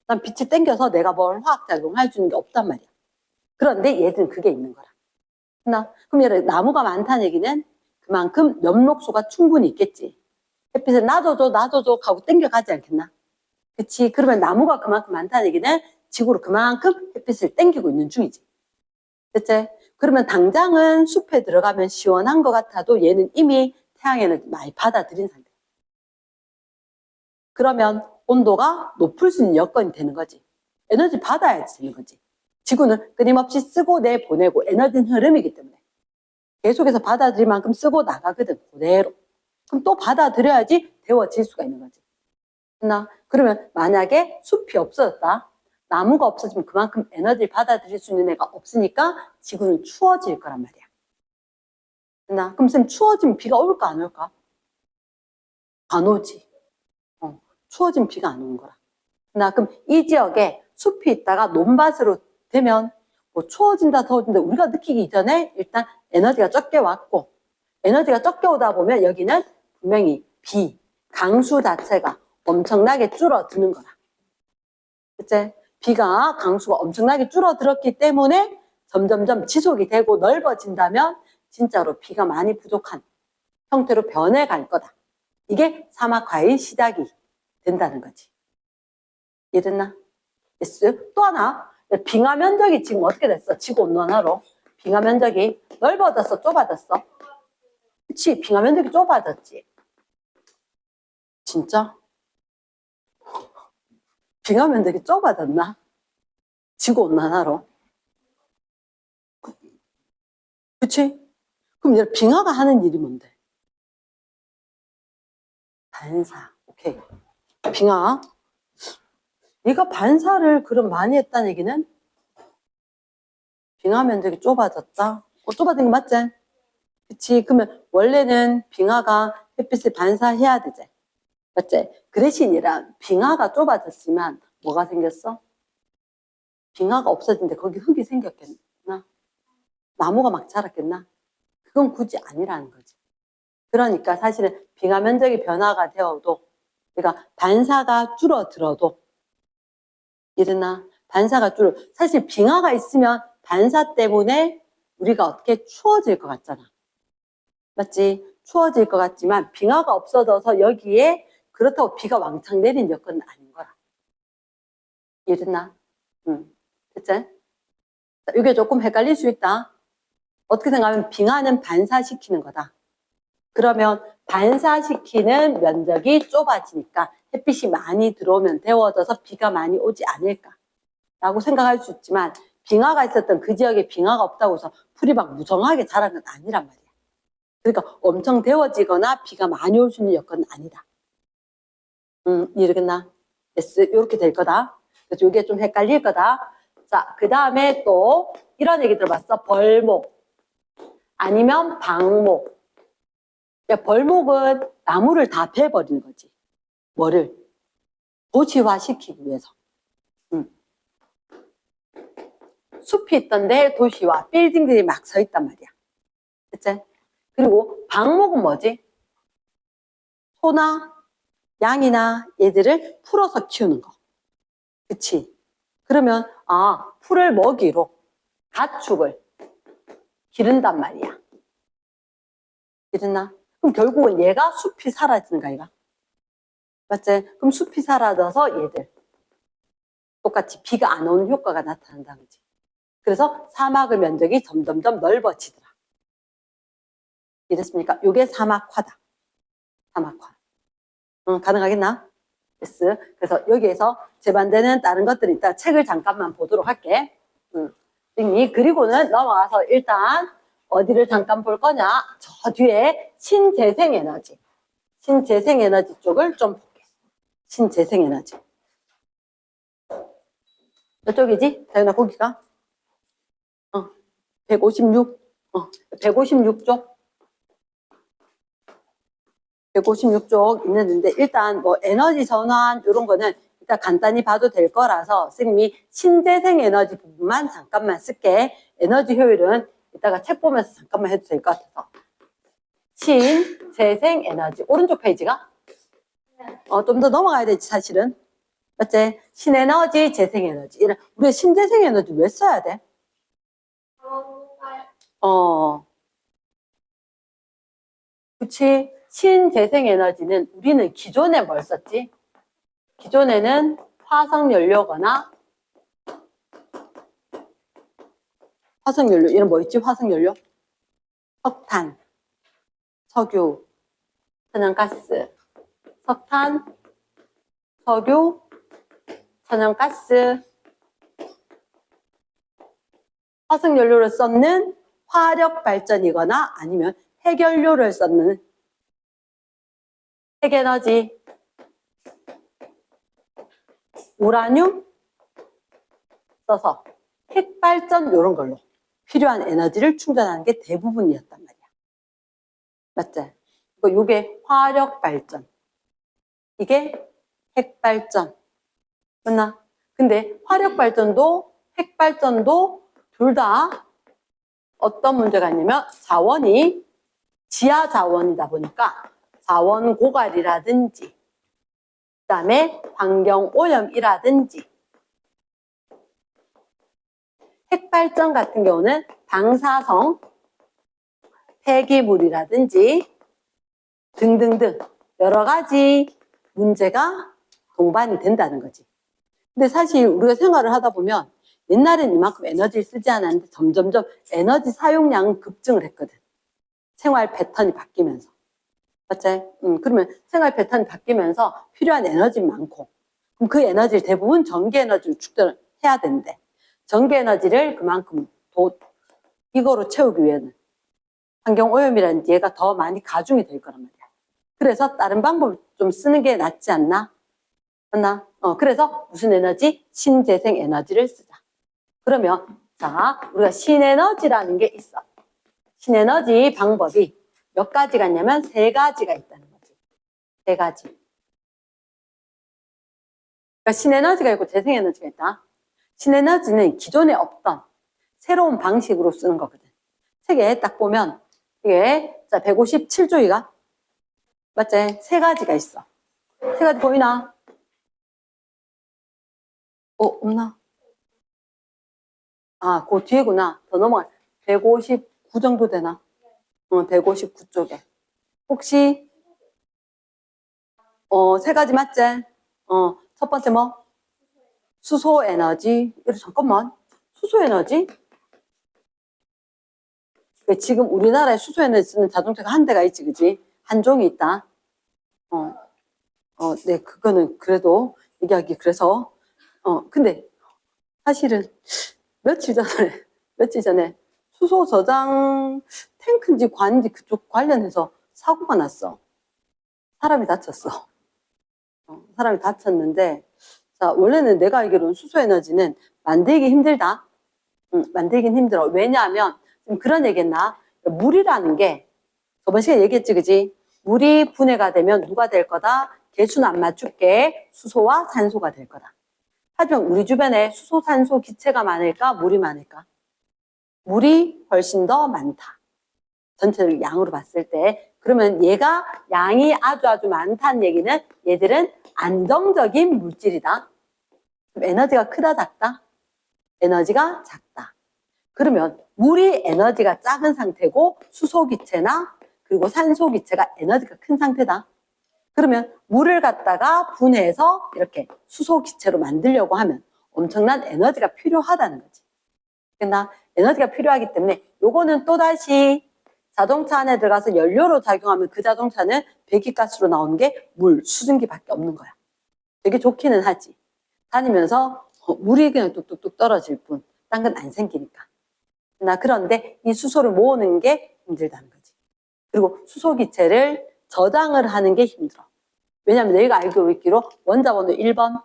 S1: 난 빛을 땡겨서 내가 뭘 화학작용할 수 있는 게 없단 말이야. 그런데 얘들은 그게 있는 거라. 그럼 예를 들어 나무가 많다는 얘기는 그만큼 엽록소가 충분히 있겠지. 햇빛을 놔줘줘 하고 땡겨가지 않겠나? 그치? 그러면 나무가 그만큼 많다는 얘기는 지구로 그만큼 햇빛을 땡기고 있는 중이지. 됐지? 그러면 당장은 숲에 들어가면 시원한 것 같아도 얘는 이미 태양에너지 많이 받아들인 상태. 그러면 온도가 높을 수 있는 여건이 되는 거지. 에너지 받아야지 되는 거지. 지구는 끊임없이 쓰고 내보내고 에너지는 흐름이기 때문에 계속해서 받아들일 만큼 쓰고 나가거든. 그대로. 그럼 또 받아들여야지 데워질 수가 있는 거지. 그러면 만약에 숲이 없어졌다. 나무가 없어지면 그만큼 에너지를 받아들일 수 있는 애가 없으니까 지구는 추워질 거란 말이야. 그럼 쌤 추워지면 비가 올까 안 올까? 안 오지. 추워지면 비가 안 오는 거라. 그럼 이 지역에 숲이 있다가 논밭으로 되면 뭐 추워진다 더워진다 우리가 느끼기 이전에 일단 에너지가 적게 왔고 에너지가 적게 오다 보면 여기는 분명히 강수 자체가 엄청나게 줄어드는 거라. 그치? 비가 강수가 엄청나게 줄어들었기 때문에 점점점 지속이 되고 넓어진다면 진짜로 비가 많이 부족한 형태로 변해갈 거다. 이게 사막화의 시작이 된다는 거지. 이해됐나? yes. 또 하나, 빙하 면적이 지금 어떻게 됐어? 지구온난화로 빙하 면적이 넓어졌어, 좁아졌어? 그치, 빙하 면적이 좁아졌지. 진짜? 빙하 면적이 좁아졌나? 지구온난화로. 그치? 그럼 얘 빙하가 하는 일이 뭔데? 반사. 오케이. 빙하. 얘가 반사를 그럼 많이 했다는 얘기는 빙하 면적이 좁아졌다? 좁아진 거 맞지? 그치? 그러면 원래는 빙하가 햇빛을 반사해야 되지. 맞지? 그 대신이라 빙하가 좁아졌지만 뭐가 생겼어? 빙하가 없어진데 거기 흙이 생겼겠나? 나무가 막 자랐겠나? 그건 굳이 아니라는 거지. 그러니까 사실은 빙하 면적이 변화가 되어도, 그러니까 반사가 줄어들어도, 이랬나? 반사가 사실 빙하가 있으면 반사 때문에 우리가 어떻게 추워질 것 같잖아. 맞지? 추워질 것 같지만 빙하가 없어져서 여기에 그렇다고 비가 왕창 내린 여건은 아닌 거라. 이해됐나? 됐지? 이게 조금 헷갈릴 수 있다. 어떻게 생각하면 빙하는 반사시키는 거다. 그러면 반사시키는 면적이 좁아지니까 햇빛이 많이 들어오면 데워져서 비가 많이 오지 않을까 라고 생각할 수 있지만, 빙하가 있었던 그 지역에 빙하가 없다고 해서 풀이 막 무성하게 자란 건 아니란 말이야. 그러니까 엄청 데워지거나 비가 많이 올 수 있는 여건은 아니다. 이해되겠나? yes, 이렇게 될 거다. 그래서 이게 좀 헷갈릴 거다. 자, 그 다음에 또 이런 얘기 들어봤어. 벌목 아니면 방목. 벌목은 나무를 다 베버리는 거지. 뭐를? 도시화 시키기 위해서. 숲이 있던데 도시화, 빌딩들이 막 서 있단 말이야. 그치? 그리고 방목은 뭐지? 소나 양이나 얘들을 풀어서 키우는 거. 그치? 그러면 풀을 먹이로 가축을 기른단 말이야. 기르나? 그럼 결국은 얘가 숲이 사라지는 거야, 얘가. 맞지? 그럼 숲이 사라져서 얘들 똑같이 비가 안 오는 효과가 나타난다는 거지. 그래서 사막의 면적이 점점점 넓어지더라. 이랬습니까? 요게 사막화다. 사막화. 가능하겠나? yes. 그래서 여기에서 제반되는 다른 것들이 있다. 책을 잠깐만 보도록 할게. 그리고는 넘어가서 일단 어디를 잠깐 볼 거냐? 저 뒤에 신재생에너지. 신재생에너지 쪽을 좀 볼게. 신재생에너지. 이쪽이지? 자연아, 거기가? 156. 156쪽. 156쪽 있는데, 일단 뭐 에너지 전환 이런 거는 일단 간단히 봐도 될 거라서 선생님이 신재생 에너지 부분만 잠깐만 쓸게. 에너지 효율은 이따가 책 보면서 잠깐만 해도 될 것 같아서. 신재생 에너지. 오른쪽 페이지가? 좀 더 넘어가야 되지, 사실은. 맞지? 신에너지, 재생에너지. 우리가 신재생 에너지 왜 써야 돼? 그치? 신재생에너지는 우리는 기존에 뭘 썼지? 기존에는 화석연료거나 화석연료, 얘는 뭐 있지? 화석연료? 석탄, 석유, 천연가스, 석탄, 석유, 천연가스, 화석연료를 썼는 화력발전이거나 아니면 핵연료를 썼는 핵에너지, 우라늄 써서 핵발전 이런 걸로 필요한 에너지를 충전하는 게 대부분이었단 말이야. 맞지? 이게 화력발전, 이게 핵발전. 맞나? 근데 화력발전도 핵발전도 둘 다 어떤 문제가 있냐면 자원이 지하 자원이다 보니까 자원 고갈이라든지 그 다음에 환경 오염이라든지, 핵발전 같은 경우는 방사성 폐기물이라든지 등등등 여러 가지 문제가 동반이 된다는 거지. 근데 사실 우리가 생활을 하다 보면 옛날엔 이만큼 에너지를 쓰지 않았는데 점점점 에너지 사용량은 급증을 했거든. 생활 패턴이 바뀌면서. 맞지? 그러면 생활 패턴이 바뀌면서 필요한 에너지 많고, 그럼 그 에너지를 대부분 전기 에너지로 축전을 해야 되는데, 전기 에너지를 그만큼 이거로 채우기 위해는 환경 오염이라는 얘가 더 많이 가중이 될 거란 말이야. 그래서 다른 방법을 좀 쓰는 게 낫지 않나? 맞나? 그래서 무슨 에너지? 신재생 에너지를 쓰자. 그러면 자, 우리가 신에너지라는 게 있어. 신에너지 방법이 몇 가지가 있냐면 3가지가 있다는 거지. 3가지. 그러니까 신에너지가 있고 재생에너지가 있다. 신에너지는 기존에 없던 새로운 방식으로 쓰는 거거든. 책에 딱 보면 이게 자 157조이가 맞지? 세 가지가 있어. 세 가지 보이나? 없나? 아, 그 뒤에구나. 더 넘어가. 159 정도 되나? 159쪽에. 혹시 세 가지 맞지? 첫 번째 뭐? 수소 에너지. 잠깐만. 수소 에너지? 지금 우리나라에 수소 에너지 쓰는 자동차가 한 대가 있지, 그지? 한 종이 있다. 네, 그거는 그래도 얘기하기 그래서. 근데 사실은 며칠 전에 수소 저장 탱크인지 관인지 그쪽 관련해서 사고가 났어. 사람이 다쳤어. 사람이 다쳤는데, 자, 원래는 내가 알기로는 수소에너지는 만들기 힘들다. 만들긴 힘들어. 왜냐하면, 지금 그런 얘기 했나? 물이라는 게, 저번 시간에 얘기했지, 그지? 물이 분해가 되면 누가 될 거다? 개수는 안 맞출게 수소와 산소가 될 거다. 하지만 우리 주변에 수소, 산소, 기체가 많을까? 물이 많을까? 물이 훨씬 더 많다. 전체를 양으로 봤을 때. 그러면 얘가 양이 아주 많다는 얘기는 얘들은 안정적인 물질이다. 에너지가 크다, 작다? 에너지가 작다. 그러면 물이 에너지가 작은 상태고 수소기체나 그리고 산소기체가 에너지가 큰 상태다. 그러면 물을 갖다가 분해해서 이렇게 수소기체로 만들려고 하면 엄청난 에너지가 필요하다는 거지. 그러나 에너지가 필요하기 때문에 요거는 또다시 자동차 안에 들어가서 연료로 작용하면 그 자동차는 배기가스로 나오는 게 물, 수증기밖에 없는 거야. 되게 좋기는 하지. 다니면서 물이 그냥 뚝뚝뚝 떨어질 뿐, 딴 건 안 생기니까. 그런데 이 수소를 모으는 게 힘들다는 거지. 그리고 수소기체를 저장을 하는 게 힘들어. 왜냐면 너희가 알고 있기로 원자번호 1번,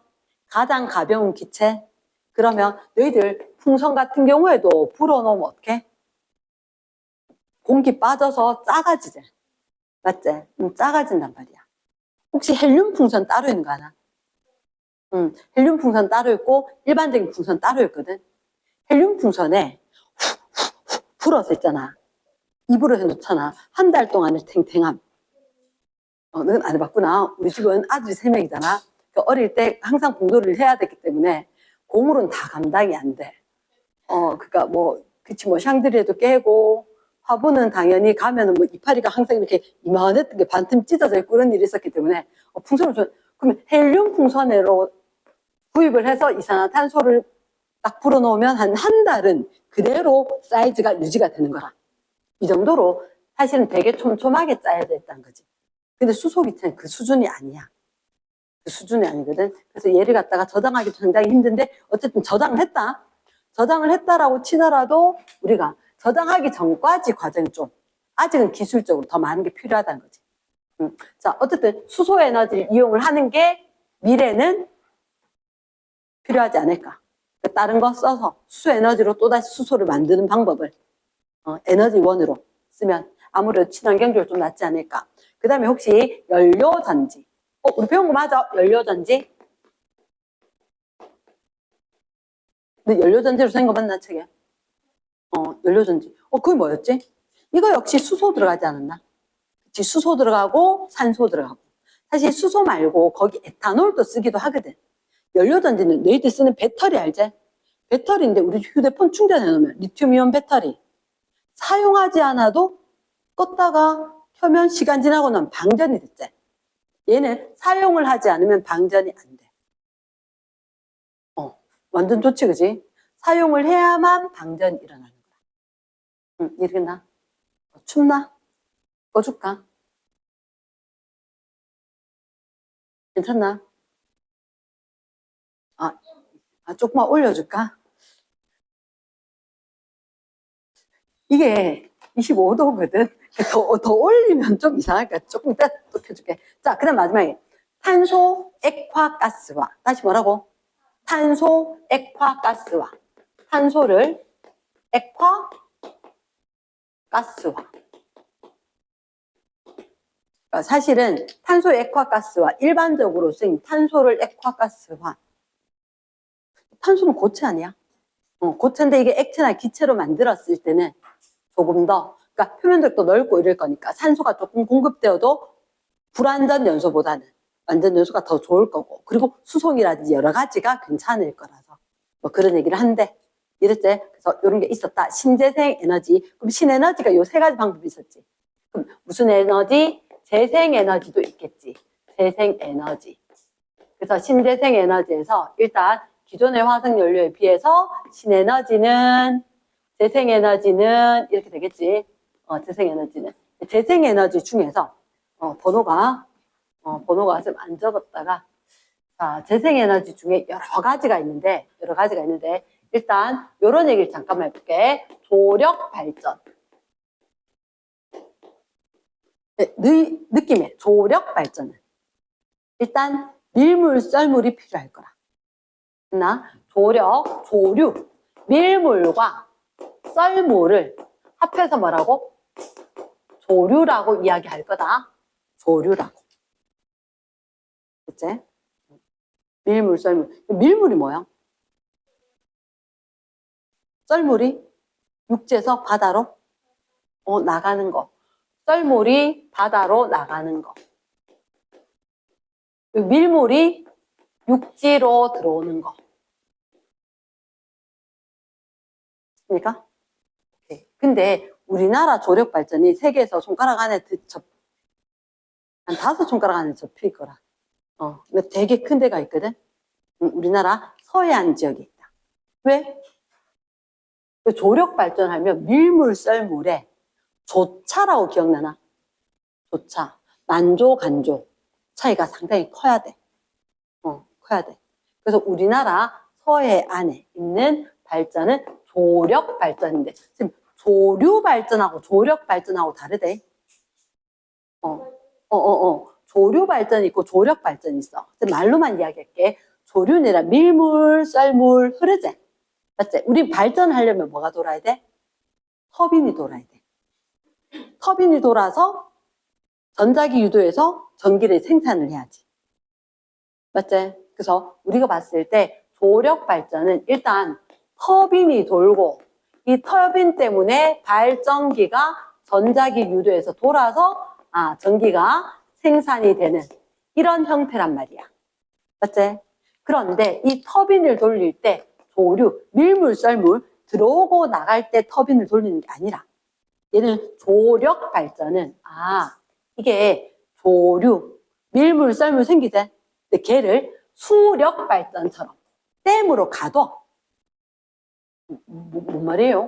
S1: 가장 가벼운 기체. 그러면 너희들 풍선 같은 경우에도 불어넣으면 어떡해? 공기 빠져서 작아지지. 맞지? 작아진단 말이야. 혹시 헬륨 풍선 따로 있는 거 아나? 헬륨 풍선 따로 있고 일반적인 풍선 따로 있거든. 헬륨 풍선에 훅 불어서 있잖아. 입으로 해놓잖아. 한 달 동안을 탱탱함. 너는 안 해봤구나. 우리 집은 아들이 3명이잖아. 어릴 때 항상 공부를 해야 됐기 때문에 공으로는 다 감당이 안 돼. 그니까 그치, 샹들리에도 깨고, 화분은 당연히 가면은 이파리가 항상 이렇게 이만했던 게 반틈 찢어져 있고 그런 일이 있었기 때문에, 풍선을 그러면 헬륨 풍선으로 구입을 해서 이산화탄소를 딱 불어넣으면 한 달은 그대로 사이즈가 유지가 되는 거라. 이 정도로 사실은 되게 촘촘하게 짜여져 있다는 거지. 근데 수소기체는 그 수준이 아니야. 그 수준이 아니거든. 그래서 얘를 갖다가 저장하기도 굉장히 힘든데 어쨌든 저장을 했다. 저장을 했다라고 치더라도 우리가 저장하기 전까지 과정이 좀 아직은 기술적으로 더 많은 게 필요하다는 거지. 자, 어쨌든 수소 에너지를 이용을 하는 게 미래는 필요하지 않을까. 다른 거 써서 수소 에너지로 또다시 수소를 만드는 방법을 에너지원으로 쓰면 아무래도 친환경적으로 좀 낫지 않을까. 그 다음에 혹시 연료전지. 우리 배운 거 맞아? 연료전지? 근데 연료전지로 생긴 거 맞나, 책에? 연료전지. 그게 뭐였지? 이거 역시 수소 들어가지 않았나? 그치, 수소 들어가고 산소 들어가고. 사실 수소 말고 거기 에탄올도 쓰기도 하거든. 연료전지는 너희들 쓰는 배터리 알지? 배터리인데 우리 휴대폰 충전해 놓으면 리튬이온 배터리. 사용하지 않아도 껐다가 켜면 시간 지나고 나면 방전이 됐지. 얘는 사용을 하지 않으면 방전이 안 돼. 완전 좋지, 그지? 사용을 해야만 방전이 일어나는 거야. 이러겠나? 춥나? 꺼줄까? 괜찮나? 조금만 올려줄까? 이게 25도거든. 더 올리면 좀 이상할까? 조금 이따 또 켜줄게. 자, 그 다음 마지막에 탄소 액화가스화. 다시 뭐라고? 탄소 액화가스화. 탄소를 액화가스화. 사실은 탄소 액화가스화, 일반적으로 쓰인 탄소를 액화가스화. 탄소는 고체 아니야? 고체인데 이게 액체나 기체로 만들었을 때는 조금 더, 그러니까 표면적도 넓고 이럴 거니까 산소가 조금 공급되어도 불완전 연소보다는 완전 연소가 더 좋을 거고, 그리고 수송이라든지 여러 가지가 괜찮을 거라서 뭐 그런 얘기를 한대. 이랬지. 그래서 이런 게 있었다. 신재생 에너지. 그럼 신에너지가 요 세 가지 방법이 있었지. 그럼 무슨 에너지? 재생 에너지도 있겠지. 재생 에너지. 그래서 신재생 에너지에서 일단 기존의 화석 연료에 비해서 신에너지는, 재생 에너지는 이렇게 되겠지. 재생 에너지는. 재생 에너지 중에서 번호가 좀 안 적었다가, 자, 재생 에너지 중에 여러 가지가 있는데 일단 이런 얘기를 잠깐만 해볼게. 조력 발전. 네, 느낌에 조력 발전은 일단 밀물, 썰물이 필요할 거라. 나 조력, 조류, 밀물과 썰물을 합해서 뭐라고? 조류라고 이야기할 거다. 조류라고. 그치? 밀물, 썰물. 밀물이 뭐야? 썰물이 육지에서 바다로 나가는 거. 썰물이 바다로 나가는 거. 밀물이 육지로 들어오는 거. 그러니까? 근데 우리나라 조력 발전이 세계에서 손가락 안에 한 5손가락 안에 접힐 거라. 근데 되게 큰 데가 있거든. 우리나라 서해안 지역에 있다. 왜? 조력 발전하면 밀물, 썰물에 조차라고 기억나나? 조차. 만조, 간조. 차이가 상당히 커야 돼. 커야 돼. 그래서 우리나라 서해안에 있는 발전은 조력 발전인데, 지금 조류 발전하고 조력 발전하고 다르대. 조류 발전이 있고 조력 발전이 있어. 말로만 이야기할게. 조류는 아니라 밀물, 썰물, 흐르제. 맞지? 우리 발전하려면 뭐가 돌아야 돼? 터빈이 돌아야 돼. 터빈이 돌아서 전자기 유도해서 전기를 생산을 해야지. 맞지? 그래서 우리가 봤을 때 조력 발전은 일단 터빈이 돌고 이 터빈 때문에 발전기가 전자기 유도해서 돌아서 전기가 생산이 되는 이런 형태란 말이야. 맞지? 그런데 이 터빈을 돌릴 때 조류, 밀물, 썰물 들어오고 나갈 때 터빈을 돌리는 게 아니라 얘는 조력 발전은 이게 조류, 밀물, 썰물 생기지? 근데 걔를 수력 발전처럼 댐으로 가둬. 뭔 말이에요?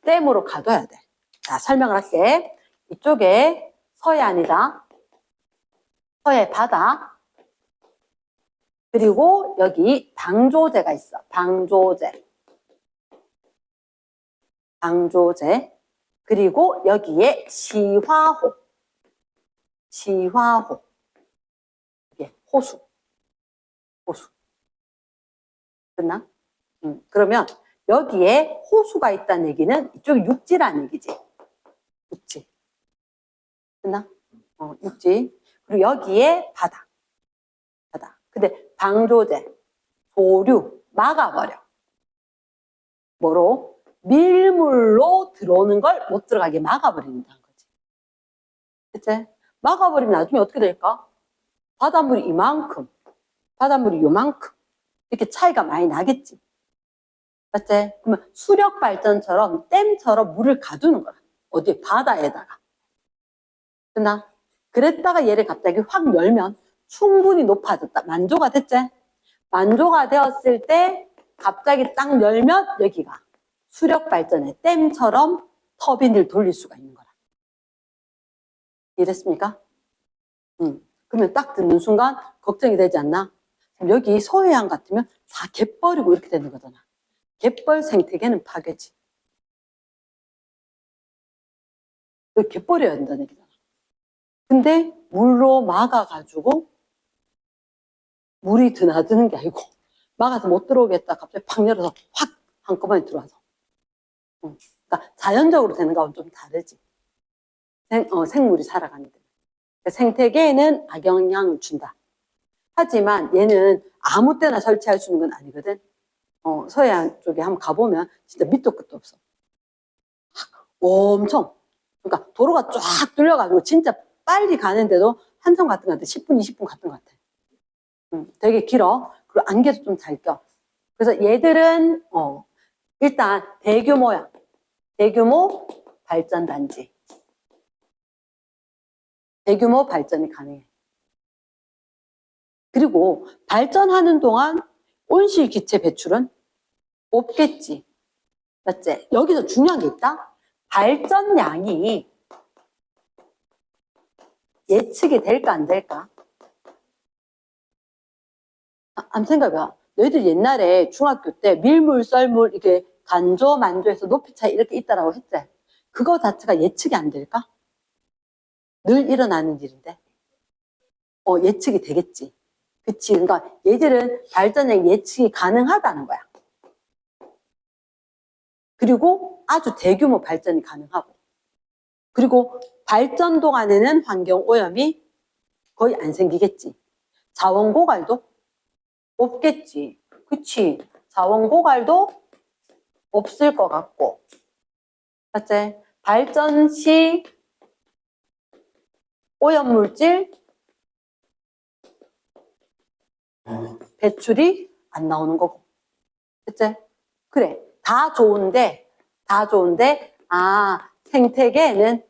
S1: 댐으로 가둬야 돼. 자, 설명을 할게. 이쪽에 서해안이다. 서해 바다. 그리고 여기 방조제가 있어. 방조제. 그리고 여기에 시화호. 이게 호수. 됐나? 그러면 여기에 호수가 있다는 얘기는 이쪽이 육지라는 얘기지. 육지. 됐나? 육지. 그리고 여기에 바다. 근데 방조제, 조류 막아버려. 뭐로? 밀물로 들어오는 걸 못 들어가게 막아버린다는 거지. 그치? 막아버리면 나중에 어떻게 될까? 바닷물이 이만큼, 바닷물이 요만큼 이렇게 차이가 많이 나겠지. 맞지? 그러면 수력 발전처럼 댐처럼 물을 가두는 거야. 어디 바다에다가. 됐나? 그랬다가 얘를 갑자기 확 열면 충분히 높아졌다. 만조가 됐지? 만조가 되었을 때 갑자기 딱 열면 여기가 수력 발전의 댐처럼 터빈을 돌릴 수가 있는 거라. 이해됐습니까? 그러면 딱 듣는 순간 걱정이 되지 않나? 여기 서해안 같으면 다 갯벌이고 이렇게 되는 거잖아. 갯벌 생태계는 파괴지. 여기 갯벌이어야 된다는 얘기잖아. 근데 물로 막아가지고 물이 드나드는 게 아니고 막아서 못 들어오겠다. 갑자기 팍 열어서 확 한꺼번에 들어와서. 그러니까 자연적으로 되는 거하고는 좀 다르지. 생물이 살아가는 데. 생태계에는 악영향을 준다. 하지만 얘는 아무 때나 설치할 수 있는 건 아니거든. 서해안 쪽에 한번 가보면 진짜 밑도 끝도 없어. 엄청. 그러니까 도로가 쫙 뚫려가지고 진짜 빨리 가는데도 한참 갔던 것 같아. 10분, 20분 갔던 것 같아. 되게 길어. 그리고 안개도 좀 잘 껴. 그래서 얘들은 일단 대규모야. 대규모 발전단지. 대규모 발전이 가능해. 그리고 발전하는 동안 온실 기체 배출은 없겠지. 맞지? 여기서 중요한 게 있다. 발전량이 예측이 될까 안 될까? 한번 생각해봐. 너희들 옛날에 중학교 때 밀물, 썰물 이렇게 간조, 만조해서 높이 차이 이렇게 있다라고 했지? 그거 자체가 예측이 안 될까? 늘 일어나는 일인데. 예측이 되겠지. 그치? 그러니까 얘들은 발전량 예측이 가능하다는 거야. 그리고 아주 대규모 발전이 가능하고. 그리고 발전 동안에는 환경 오염이 거의 안 생기겠지. 자원 고갈도 없겠지. 그치? 자원 고갈도 없을 것 같고. 맞지? 발전 시 오염물질 배출이 안 나오는 거고. 그치? 그래. 다 좋은데, 생태계에는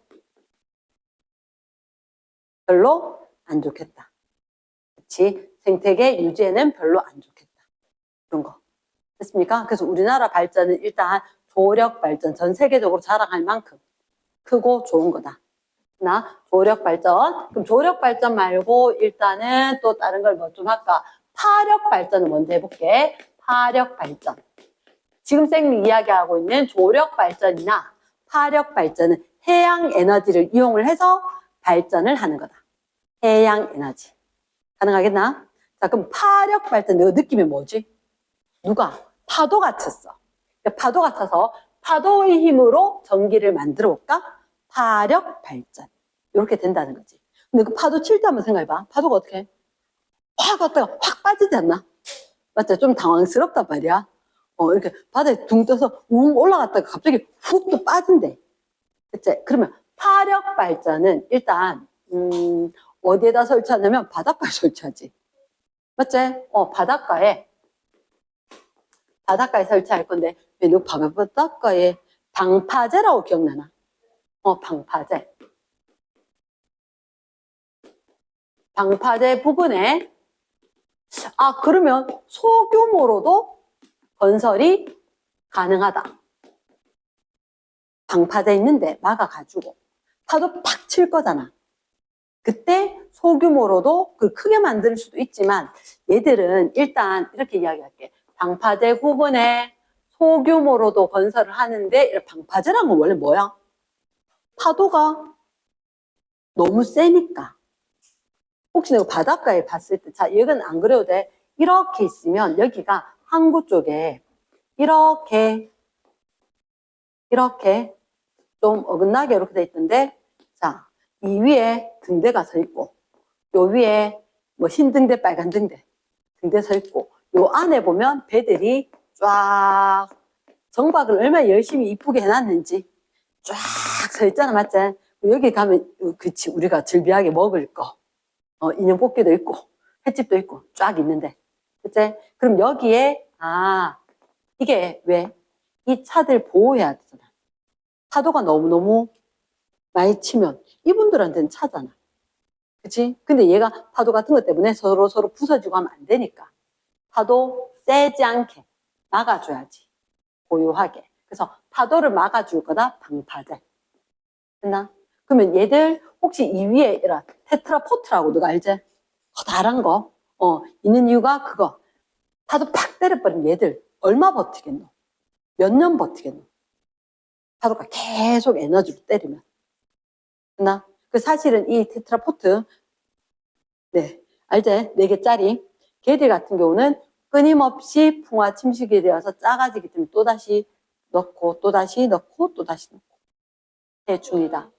S1: 별로 안 좋겠다. 그치? 생태계 유지에는 별로 안 좋겠다. 그런 거. 됐습니까? 그래서 우리나라 발전은 일단 조력 발전, 전 세계적으로 자랑할 만큼 크고 좋은 거다. 조력 발전. 그럼 조력 발전 말고 일단은 또 다른 걸 뭐 좀 할까? 파력 발전을 먼저 해볼게. 파력 발전. 지금 쌤이 이야기하고 있는 조력 발전이나 파력 발전은 해양 에너지를 이용을 해서 발전을 하는 거다. 해양 에너지. 가능하겠나? 자, 그럼 파력 발전, 너 느낌이 뭐지? 누가? 파도가 쳤어. 파도가 쳐서 파도의 힘으로 전기를 만들어 볼까? 파력 발전. 이렇게 된다는 거지. 근데 그 파도 칠 때 한번 생각해봐. 파도가 어떻게 해? 확 왔다가 확 빠지지 않나? 맞죠? 좀 당황스럽단 말이야. 이렇게 바다에 둥 떠서 웅 올라갔다가 갑자기 훅 또 빠진대. 그치? 그러면 파력 발전은 일단, 어디에다 설치하냐면 바닷가에 설치하지. 맞지? 바닷가에 설치할 건데, 왜 너 바닷가에 방파제라고 기억나나? 방파제. 방파제 부분에, 그러면 소규모로도 건설이 가능하다. 방파제 있는데 막아가지고 파도 팍 칠 거잖아. 그때 소규모로도 크게 만들 수도 있지만 얘들은 일단 이렇게 이야기할게. 방파제 부분에 소규모로도 건설을 하는데 방파제란 건 원래 뭐야? 파도가 너무 세니까. 혹시 내가 바닷가에 봤을 때, 자, 여기는 안 그래도 돼. 이렇게 있으면 여기가 항구 쪽에 이렇게 좀 어긋나게 이렇게 돼 있던데, 자, 이 위에 등대가 서 있고, 요 위에 뭐 흰 등대, 빨간 등대 서 있고, 요 안에 보면 배들이 쫙 정박을 얼마나 열심히 이쁘게 해놨는지 쫙 서 있잖아, 맞지? 여기 가면, 그치, 우리가 즐비하게 먹을 거, 인형 뽑기도 있고, 횟집도 있고, 쫙 있는데, 그치? 그럼 여기에, 이게 왜? 이 차들 보호해야 되잖아. 파도가 너무너무 많이 치면 이분들한테는 차잖아. 그치? 근데 얘가 파도 같은 것 때문에 서로 부서지고 하면 안 되니까. 파도 세지 않게 막아줘야지. 고요하게. 그래서 파도를 막아줄 거다, 방파제. 됐나? 그러면 얘들 혹시 이 위에 이런 테트라포트라고 너가 알지? 커다란 거. 있는 이유가 그거. 파도 팍 때려버리면 얘들 얼마 버티겠노? 몇 년 버티겠노? 파도가 계속 에너지로 때리면. 됐나? 그 사실은 이 테트라포트, 네, 알지? 4개짜리. 걔들 같은 경우는 끊임없이 풍화 침식이 되어서 작아지기 때문에 또다시 넣고, 또다시 넣고, 또다시 넣고. 해줍니다.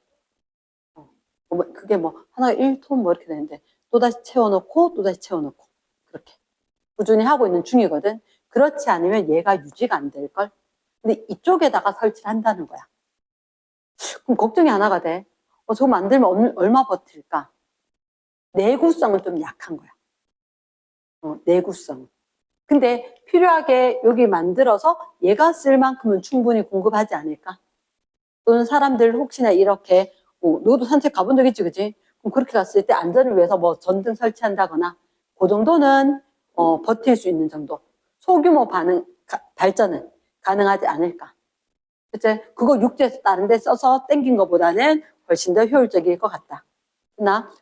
S1: 그게 뭐, 하나가 1톤 뭐 이렇게 되는데, 또다시 채워넣고, 또다시 채워넣고. 그렇게. 꾸준히 하고 있는 중이거든. 그렇지 않으면 얘가 유지가 안 될걸. 근데 이쪽에다가 설치를 한다는 거야. 그럼 걱정이 하나가 돼. 저거 만들면 얼마 버틸까? 내구성은 좀 약한 거야. 내구성. 근데 필요하게 여기 만들어서 얘가 쓸 만큼은 충분히 공급하지 않을까? 또는 사람들 혹시나 이렇게 너도 산책 가본 적 있지, 그치? 그럼 그렇게 갔을 때 안전을 위해서 뭐 전등 설치한다거나 그 정도는 버틸 수 있는 정도. 소규모 발전은 가능하지 않을까? 그치? 그거 육지에서 다른 데 써서 땡긴 것보다는 훨씬 더 효율적일 것 같다.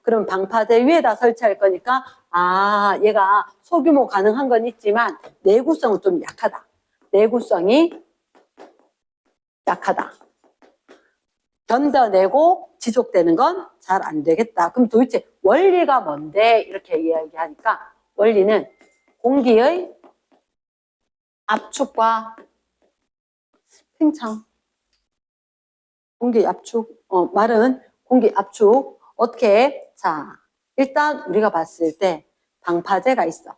S1: 그럼 방파제 위에다 설치할 거니까 얘가 소규모 가능한 건 있지만 내구성은 좀 약하다. 내구성이 약하다. 견뎌내고 지속되는 건 잘 안 되겠다. 그럼 도대체 원리가 뭔데? 이렇게 이야기하니까 원리는 공기의 압축과 팽창. 공기 압축. 말은 공기 압축. 어떻게? 자, 일단 우리가 봤을 때 방파제가 있어.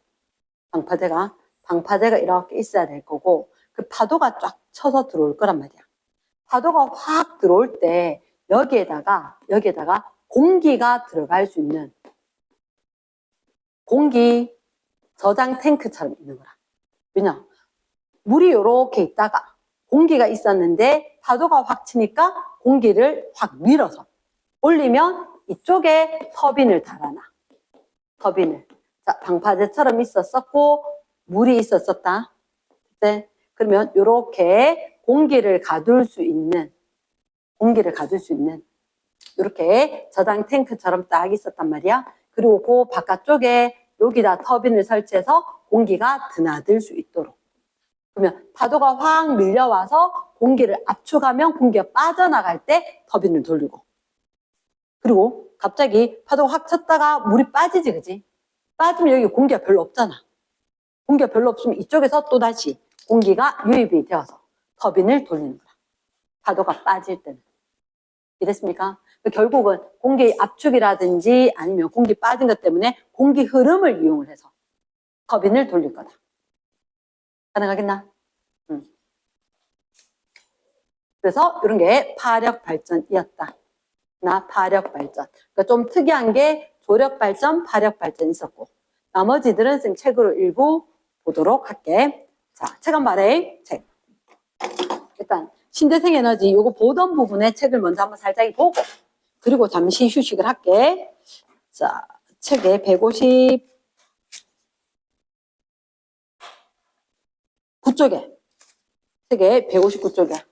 S1: 방파제가 이렇게 있어야 될 거고 그 파도가 쫙 쳐서 들어올 거란 말이야. 파도가 확 들어올 때 여기에다가 공기가 들어갈 수 있는 공기 저장 탱크처럼 있는 거라. 왜냐? 물이 이렇게 있다가 공기가 있었는데 파도가 확 치니까 공기를 확 밀어서 올리면 이쪽에 터빈을 달아놔. 터빈을. 자, 방파제처럼 있었었고 물이 있었었다. 네. 그러면 이렇게 공기를 가둘 수 있는 이렇게 저장 탱크처럼 딱 있었단 말이야. 그리고 그 바깥쪽에 여기다 터빈을 설치해서 공기가 드나들 수 있도록. 그러면 파도가 확 밀려와서 공기를 압축하면 공기가 빠져나갈 때 터빈을 돌리고. 그리고 갑자기 파도가 확 쳤다가 물이 빠지지, 그지? 빠지면 여기 공기가 별로 없잖아. 공기가 별로 없으면 이쪽에서 또다시 공기가 유입이 되어서 터빈을 돌리는 거야. 파도가 빠질 때는. 이랬습니까? 결국은 공기 압축이라든지 아니면 공기 빠진 것 때문에 공기 흐름을 이용을 해서 터빈을 돌릴 거다. 가능하겠나? 그래서 이런 게 파력 발전이었다. 파력 발전. 그러니까 좀 특이한 게 조력 발전, 파력 발전 있었고 나머지들은 쌤 책으로 일부 보도록 할게. 자, 책 한 말에 책. 일단 신재생 에너지 요거 보던 부분의 책을 먼저 한번 살짝 보고 그리고 잠시 휴식을 할게. 자, 책에 159쪽에 책에 159쪽에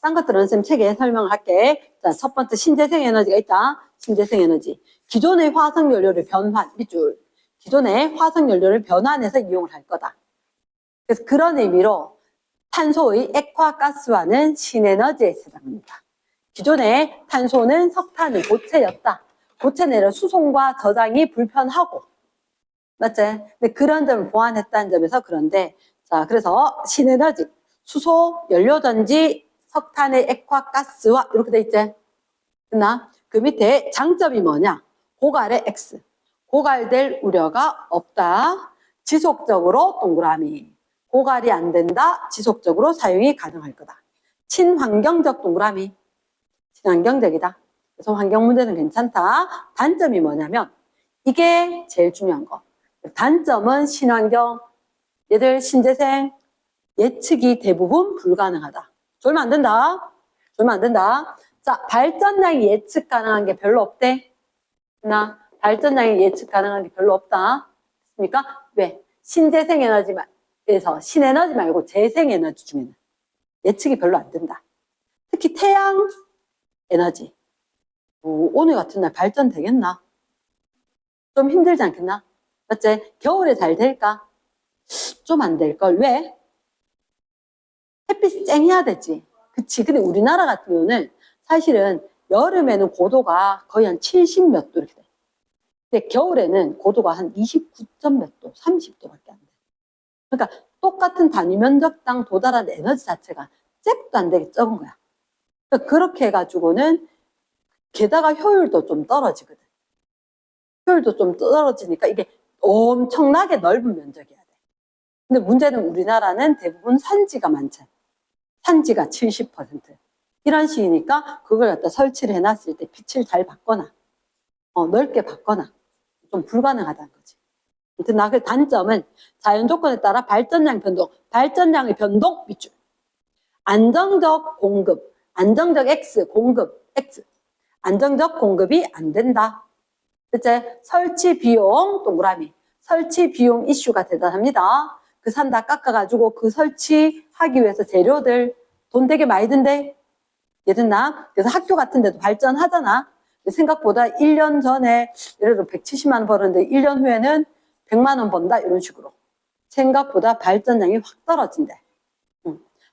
S1: 딴 것들은 쌤 책에 설명을 할게. 자, 첫 번째 신재생 에너지가 있다. 신재생 에너지. 기존의 화석 연료를 변환, 밑줄. 기존의 화석 연료를 변환해서 이용을 할 거다. 그래서 그런 의미로 탄소의 액화가스화는 신에너지에 해당합니다. 기존의 탄소는 석탄은 고체였다. 고체 내로 수송과 저장이 불편하고, 맞지? 근데 그런 점을 보완했다는 점에서 그런데, 자, 그래서 신에너지, 수소, 연료전지, 석탄의 액화가스화, 이렇게 돼 있지? 됐나? 그 밑에 장점이 뭐냐? 고갈의 X. 고갈될 우려가 없다. 지속적으로 동그라미. 고갈이 안 된다. 지속적으로 사용이 가능할 거다. 친환경적 동그라미. 친환경적이다. 그래서 환경 문제는 괜찮다. 단점이 뭐냐면 이게 제일 중요한 거. 단점은 신환경, 얘들 신재생, 예측이 대부분 불가능하다. 졸면 안 된다. 졸면 안 된다. 자, 발전량이 예측 가능한 게 별로 없대. 발전량이 예측 가능한 게 별로 없다. 됐습니까? 왜? 신재생 에너지에서 신에너지 말고 재생 에너지 중에는 예측이 별로 안 된다. 특히 태양 에너지. 오늘 같은 날 발전되겠나? 좀 힘들지 않겠나? 맞지? 겨울에 잘 될까? 좀 안 될걸. 왜? 햇빛이 쨍해야 되지. 그치. 근데 우리나라 같은 경우는 사실은 여름에는 고도가 거의 한 70 몇 도 이렇게 돼. 근데 겨울에는 고도가 한 29점 몇 도, 30도밖에 안 돼. 그러니까 똑같은 단위 면적당 도달한 에너지 자체가 잽도 안 되게 적은 거야. 그러니까 그렇게 해가지고는 게다가 효율도 좀 떨어지거든. 효율도 좀 떨어지니까 이게 엄청나게 넓은 면적이어야 돼. 근데 문제는 우리나라는 대부분 산지가 많잖아. 산지가 70%. 이런 식이니까 그걸 갖다 설치를 해놨을 때 빛을 잘 받거나 넓게 받거나 좀 불가능하다는 거지. 아무튼 그 단점은 자연 조건에 따라 발전량 변동, 발전량의 변동 밑줄. 안정적 공급, 안정적 X, 공급 X. 안정적 공급이 안 된다. 그치? 설치 비용 동그라미. 설치 비용 이슈가 대단합니다. 그 산 다 깎아가지고 그 설치하기 위해서 재료들 돈 되게 많이 든대. 얘들나? 그래서 학교 같은 데도 발전하잖아. 생각보다 1년 전에 예를 들어 170만 원 벌었는데 1년 후에는 100만 원 번다 이런 식으로. 생각보다 발전량이 확 떨어진대.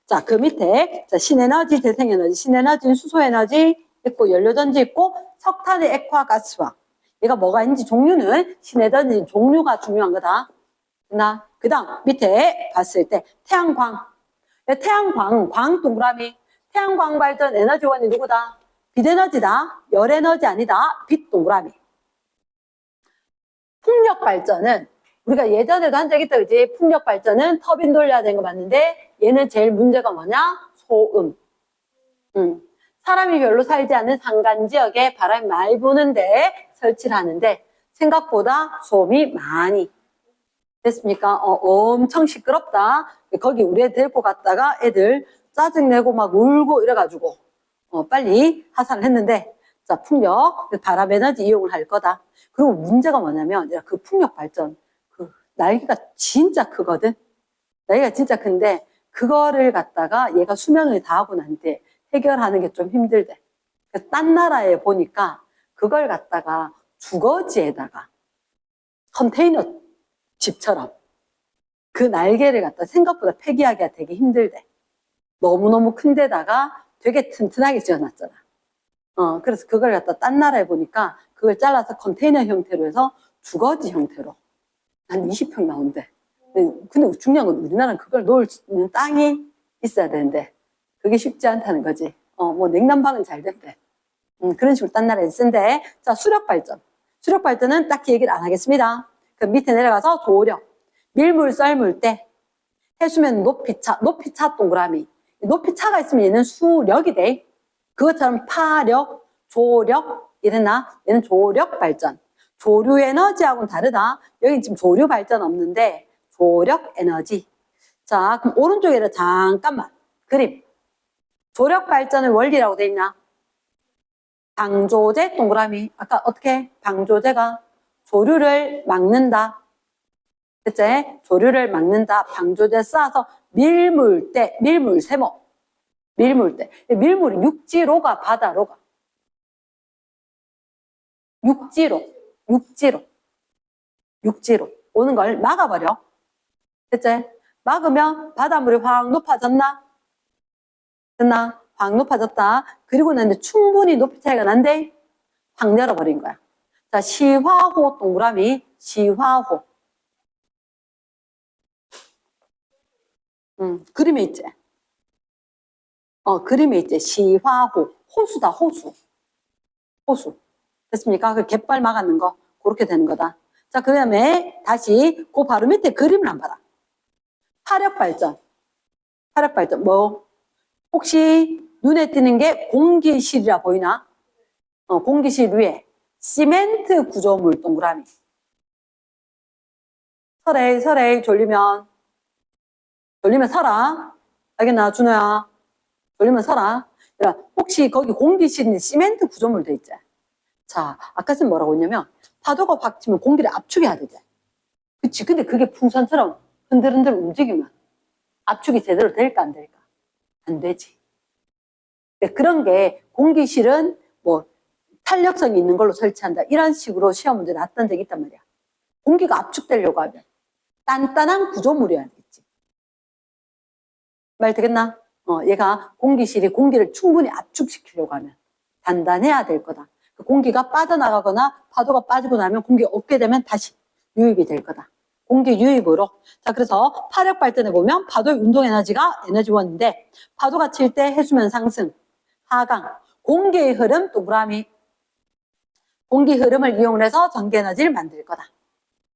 S1: 자, 그 밑에 자, 신에너지, 재생에너지, 신에너지는 수소에너지 있고 연료전지 있고 석탄의 액화가스화. 얘가 뭐가 있는지 종류는 신에너지 종류가 중요한 거다. 그 다음 밑에 봤을 때 태양광. 태양광, 광 동그라미. 태양광 발전 에너지원이 누구다? 빛에너지다. 열에너지 아니다. 빛 동그라미. 풍력 발전은 우리가 예전에도 한 적 있다 그지? 풍력 발전은 터빈 돌려야 되는 거 맞는데 얘는 제일 문제가 뭐냐? 소음. 사람이 별로 살지 않는 산간 지역에 바람이 많이 부는데 설치를 하는데 생각보다 소음이 많이 됐습니까? 엄청 시끄럽다. 거기 우리 애 데리고 갔다가 애들 짜증내고 막 울고 이래가지고 빨리 하산을 했는데 자 풍력, 바람 에너지 이용을 할 거다. 그리고 문제가 뭐냐면 그 풍력 발전 그 날개가 진짜 크거든. 날개가 진짜 큰데 그거를 갖다가 얘가 수명을 다하고 난 뒤에 해결하는 게 좀 힘들대. 딴 나라에 보니까 그걸 갖다가 주거지에다가 컨테이너 집처럼 그 날개를 갖다 생각보다 폐기하기가 되게 힘들대. 너무너무 큰 데다가 되게 튼튼하게 지어놨잖아. 그래서 그걸 갖다 딴 나라에 보니까 그걸 잘라서 컨테이너 형태로 해서 주거지 형태로 한 20평 나온대. 근데 중요한 건 우리나라는 그걸 놓을 수 있는 땅이 있어야 되는데 그게 쉽지 않다는 거지. 뭐 냉난방은 잘 된대. 그런 식으로 딴 나라에 쓴대. 자, 수력발전. 수력발전은 딱히 얘기를 안 하겠습니다. 그 밑에 내려가서 조력. 밀물 썰물 때 해수면 높이차, 높이차 동그라미. 높이차가 있으면 얘는 수력이 돼. 그것처럼 파력, 조력 이랬나? 얘는 조력 발전. 조류 에너지하고는 다르다. 여기 지금 조류 발전 없는데 조력 에너지. 자, 그럼 오른쪽에는 잠깐만 그림. 조력 발전의 원리라고 돼 있나? 방조제 동그라미. 아까 어떻게? 방조제가 조류를 막는다. 그치? 조류를 막는다. 방조제 쌓아서 밀물대, 밀물세모. 밀물대. 밀물이 육지로가 바다로가. 육지로 오는 걸 막아버려. 그치? 막으면 바닷물이 확 높아졌나? 됐나? 확 높아졌다. 그리고 난 이제 충분히 높이 차이가 난데 확 열어버린 거야. 자, 시화호 동그라미. 시화호. 그림에 있지? 그림에 있지? 시화호. 호수다, 호수. 됐습니까? 그 갯발 막았는 거. 그렇게 되는 거다. 자, 그 다음에 다시 그 바로 밑에 그림을 한번 봐라. 화력발전. 화력발전. 뭐? 혹시 눈에 띄는 게 공기실이라 보이나? 공기실 위에 시멘트 구조물 동그라미. 설에 졸리면 서라. 알겠나, 준호야? 졸리면 서라. 혹시 거기 공기실인데 시멘트 구조물 돼 있지? 자, 아까 쌤 뭐라고 했냐면 파도가 확 치면 공기를 압축해야 되지. 그치? 근데 그게 풍선처럼 흔들흔들 움직이면 압축이 제대로 될까 안 될까? 안 되지. 그런 게 공기실은 뭐 탄력성이 있는 걸로 설치한다. 이런 식으로 시험 문제 났던 적이 있단 말이야. 공기가 압축되려고 하면 단단한 구조물이어야겠지. 말 되겠나? 얘가 공기실이 공기를 충분히 압축시키려고 하면 단단해야 될 거다. 그 공기가 빠져나가거나 파도가 빠지고 나면 공기가 없게 되면 다시 유입이 될 거다. 공기 유입으로. 자, 그래서 파력 발전에 보면 파도의 운동 에너지가 에너지원인데 파도가 칠 때 해수면 상승, 하강, 공기의 흐름 동그라미. 공기 흐름을 이용해서 전기 에너지를 만들 거다.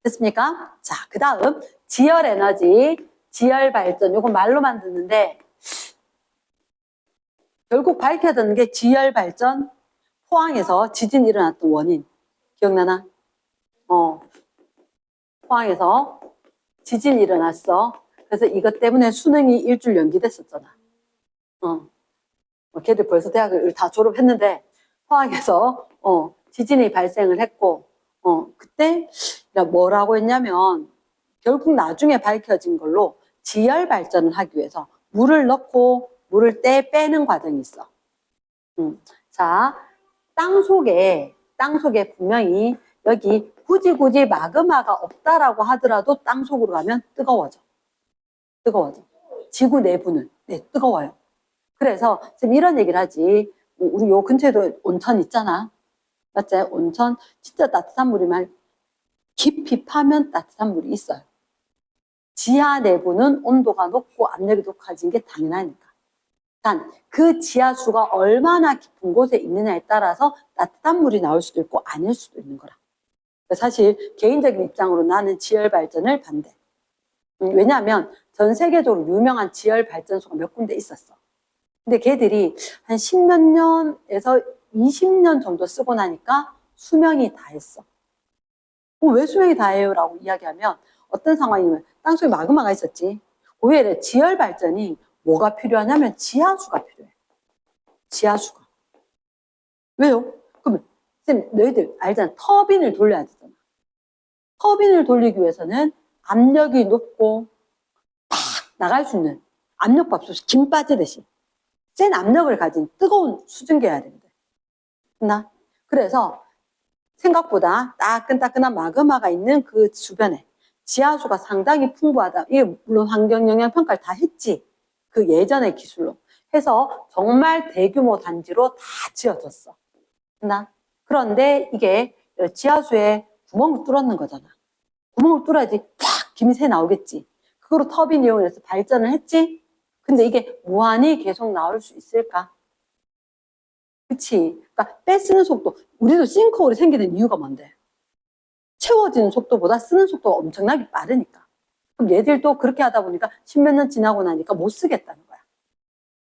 S1: 됐습니까? 자, 그 다음 지열 에너지, 지열 발전. 요건 말로만 듣는데 결국 밝혀졌는 게 지열 발전, 포항에서 지진이 일어났던 원인. 기억나나? 포항에서 지진이 일어났어. 그래서 이것 때문에 수능이 일주일 연기됐었잖아. 걔들 벌써 대학을 다 졸업했는데 포항에서 지진이 발생을 했고 그때 뭐라고 했냐면 결국 나중에 밝혀진 걸로 지열 발전을 하기 위해서 물을 넣고 물을 빼는 과정이 있어. 자, 땅속에 분명히 여기 굳이 마그마가 없다라고 하더라도 땅속으로 가면 뜨거워져. 지구 내부는 뜨거워요. 그래서 지금 이런 얘기를 하지. 우리 요 근처에도 온천 있잖아. 맞지? 온천 진짜 따뜻한 물이면 깊이 파면 따뜻한 물이 있어요. 지하 내부는 온도가 높고 압력이 높아진 게 당연하니까. 단 그 지하수가 얼마나 깊은 곳에 있느냐에 따라서 따뜻한 물이 나올 수도 있고 아닐 수도 있는 거라. 사실 개인적인 입장으로 나는 지열 발전을 반대. 왜냐하면 전 세계적으로 유명한 지열 발전소가 몇 군데 있었어. 근데 걔들이 한 10몇 년에서 20년 정도 쓰고 나니까 수명이 다했어. 왜 수명이 다해요? 라고 이야기하면 어떤 상황이냐면 땅속에 마그마가 있었지. 그 외에 지열 발전이 뭐가 필요하냐면 지하수가 필요해. 지하수가. 왜요? 그러면 쌤 너희들 알잖아. 터빈을 돌려야 되잖아. 터빈을 돌리기 위해서는 압력이 높고 팍 나갈 수 있는 압력밥솥이 김 빠지듯이 센 압력을 가진 뜨거운 수증기여야 되거든. 나 그래서 생각보다 따끈따끈한 마그마가 있는 그 주변에 지하수가 상당히 풍부하다. 이게 물론 환경영향평가를 다 했지. 그 예전의 기술로 해서 정말 대규모 단지로 다 지어졌어. 그런데 이게 지하수에 구멍을 뚫었는 거잖아. 구멍을 뚫어야지 팍 김이 새 나오겠지. 그거로 터빈 이용을 해서 발전을 했지. 근데 이게 무한히 계속 나올 수 있을까? 그치? 그러니까 빼쓰는 속도, 우리도 싱크홀이 생기는 이유가 뭔데? 채워지는 속도보다 쓰는 속도가 엄청나게 빠르니까. 그럼 얘들도 그렇게 하다 보니까 십몇 년 지나고 나니까 못 쓰겠다는 거야.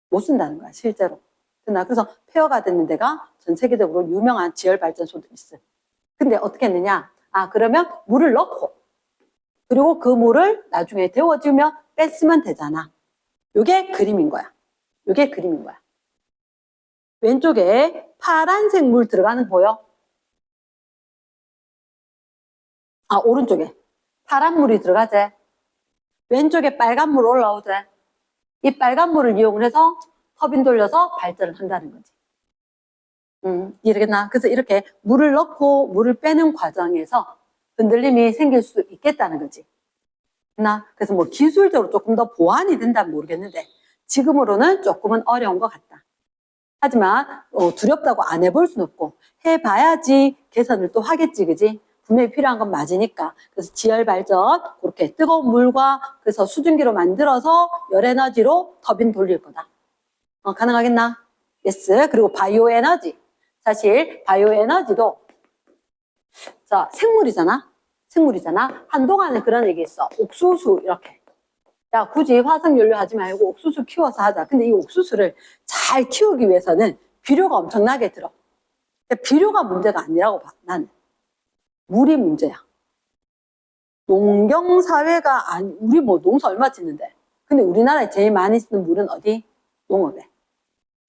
S1: 못 쓴다는 거야, 실제로. 그래서 폐허가 됐는 데가 전 세계적으로 유명한 지열 발전소들이 있어. 근데 어떻게 했느냐? 그러면 물을 넣고, 그리고 그 물을 나중에 데워주면 뺐으면 되잖아. 요게 그림인 거야. 왼쪽에 파란색 물 들어가는 거 보여? 오른쪽에 파란 물이 들어가지. 왼쪽에 빨간 물 올라오지. 이 빨간 물을 이용해서 터빈 돌려서 발전을 한다는 거지. 이해되겠나? 그래서 이렇게 물을 넣고 물을 빼는 과정에서 흔들림이 생길 수 있겠다는 거지. 그래서 뭐 기술적으로 조금 더 보완이 된다면 모르겠는데 지금으로는 조금은 어려운 것 같다. 하지만 두렵다고 안 해볼 수는 없고 해봐야지 개선을 또 하겠지, 그지? 분명히 필요한 건 맞으니까. 그래서 지열 발전 그렇게 뜨거운 물과 그래서 수증기로 만들어서 열 에너지로 터빈 돌릴 거다. 가능하겠나? 예스. 그리고 바이오 에너지. 사실 바이오 에너지도 자 생물이잖아. 한동안은 그런 얘기 있어. 옥수수 이렇게. 야, 굳이 화석연료 하지 말고 옥수수 키워서 하자. 근데 이 옥수수를 잘 키우기 위해서는 비료가 엄청나게 들어. 비료가 문제가 아니라고 봐, 나는. 물이 문제야. 농경사회가 우리 뭐 농사 얼마 짓는데. 근데 우리나라에 제일 많이 쓰는 물은 어디? 농업에.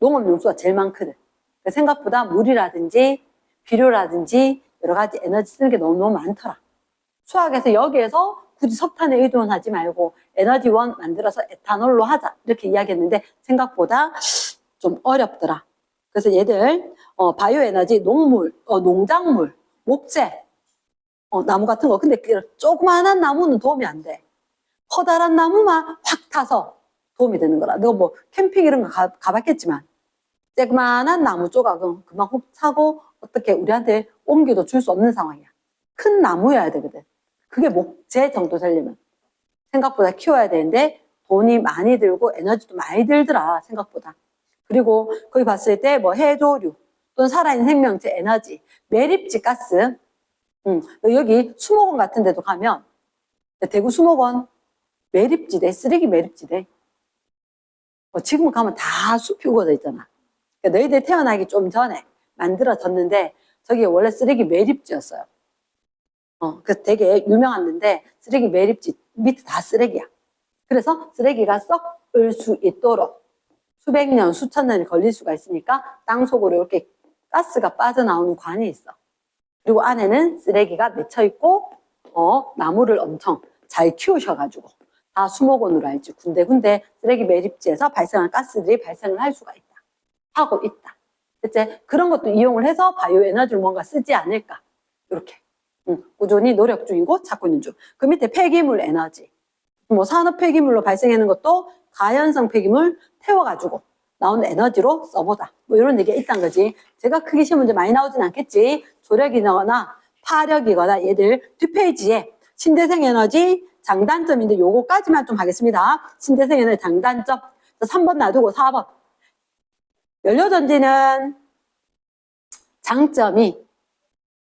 S1: 농업 용수가 제일 많거든. 생각보다 물이라든지 비료라든지 여러 가지 에너지 쓰는 게 너무 많더라. 수학에서 여기에서 굳이 석탄에 의존하지 말고 에너지원 만들어서 에탄올로 하자 이렇게 이야기했는데 생각보다 좀 어렵더라. 그래서 얘들 바이오 에너지, 농물, 농작물, 목재, 나무 같은 거. 근데 조그마한 나무는 도움이 안 돼. 커다란 나무만 확 타서 도움이 되는 거라. 너 뭐 캠핑 이런 거 가봤겠지만 조그마한 나무 조각은 금방 훅 사고 어떻게 우리한테 옮겨도 줄 수 없는 상황이야. 큰 나무여야 되거든. 그게 목재 정도 되려면 생각보다 키워야 되는데 돈이 많이 들고 에너지도 많이 들더라, 생각보다. 그리고 거기 봤을 때 뭐 해조류 또는 살아있는 생명체 에너지, 매립지 가스 여기 수목원 같은 데도 가면, 대구 수목원 매립지대, 쓰레기 매립지대. 지금 가면 다 숲이 우거져 있잖아. 그러니까 너희들 태어나기 좀 전에 만들어졌는데, 저기 원래 쓰레기 매립지였어요. 그래서 되게 유명한 데인데, 쓰레기 매립지 밑에 다 쓰레기야. 그래서 쓰레기가 썩을 수 있도록 수백 년, 수천 년이 걸릴 수가 있으니까 땅 속으로 이렇게 가스가 빠져나오는 관이 있어. 그리고 안에는 쓰레기가 맺혀있고, 나무를 엄청 잘 키우셔가지고, 다 수목원으로 알지. 군데군데 쓰레기 매립지에서 발생한 가스들이 발생을 할 수가 있다. 하고 있다. 그치? 그런 것도 이용을 해서 바이오 에너지를 뭔가 쓰지 않을까. 이렇게. 꾸준히 노력 중이고 찾고 있는 중. 그 밑에 폐기물 에너지. 뭐 산업 폐기물로 발생하는 것도 가연성 폐기물 태워가지고 나온 에너지로 써보자. 뭐 이런 얘기가 있단 거지. 제가 크게 시험 문제 많이 나오진 않겠지. 조력이거나 파력이거나 얘들 뒷페이지에 신대생 에너지 장단점인데 요거까지만 좀 하겠습니다. 신대생 에너지 장단점. 3번 놔두고 4번. 연료전지는 장점이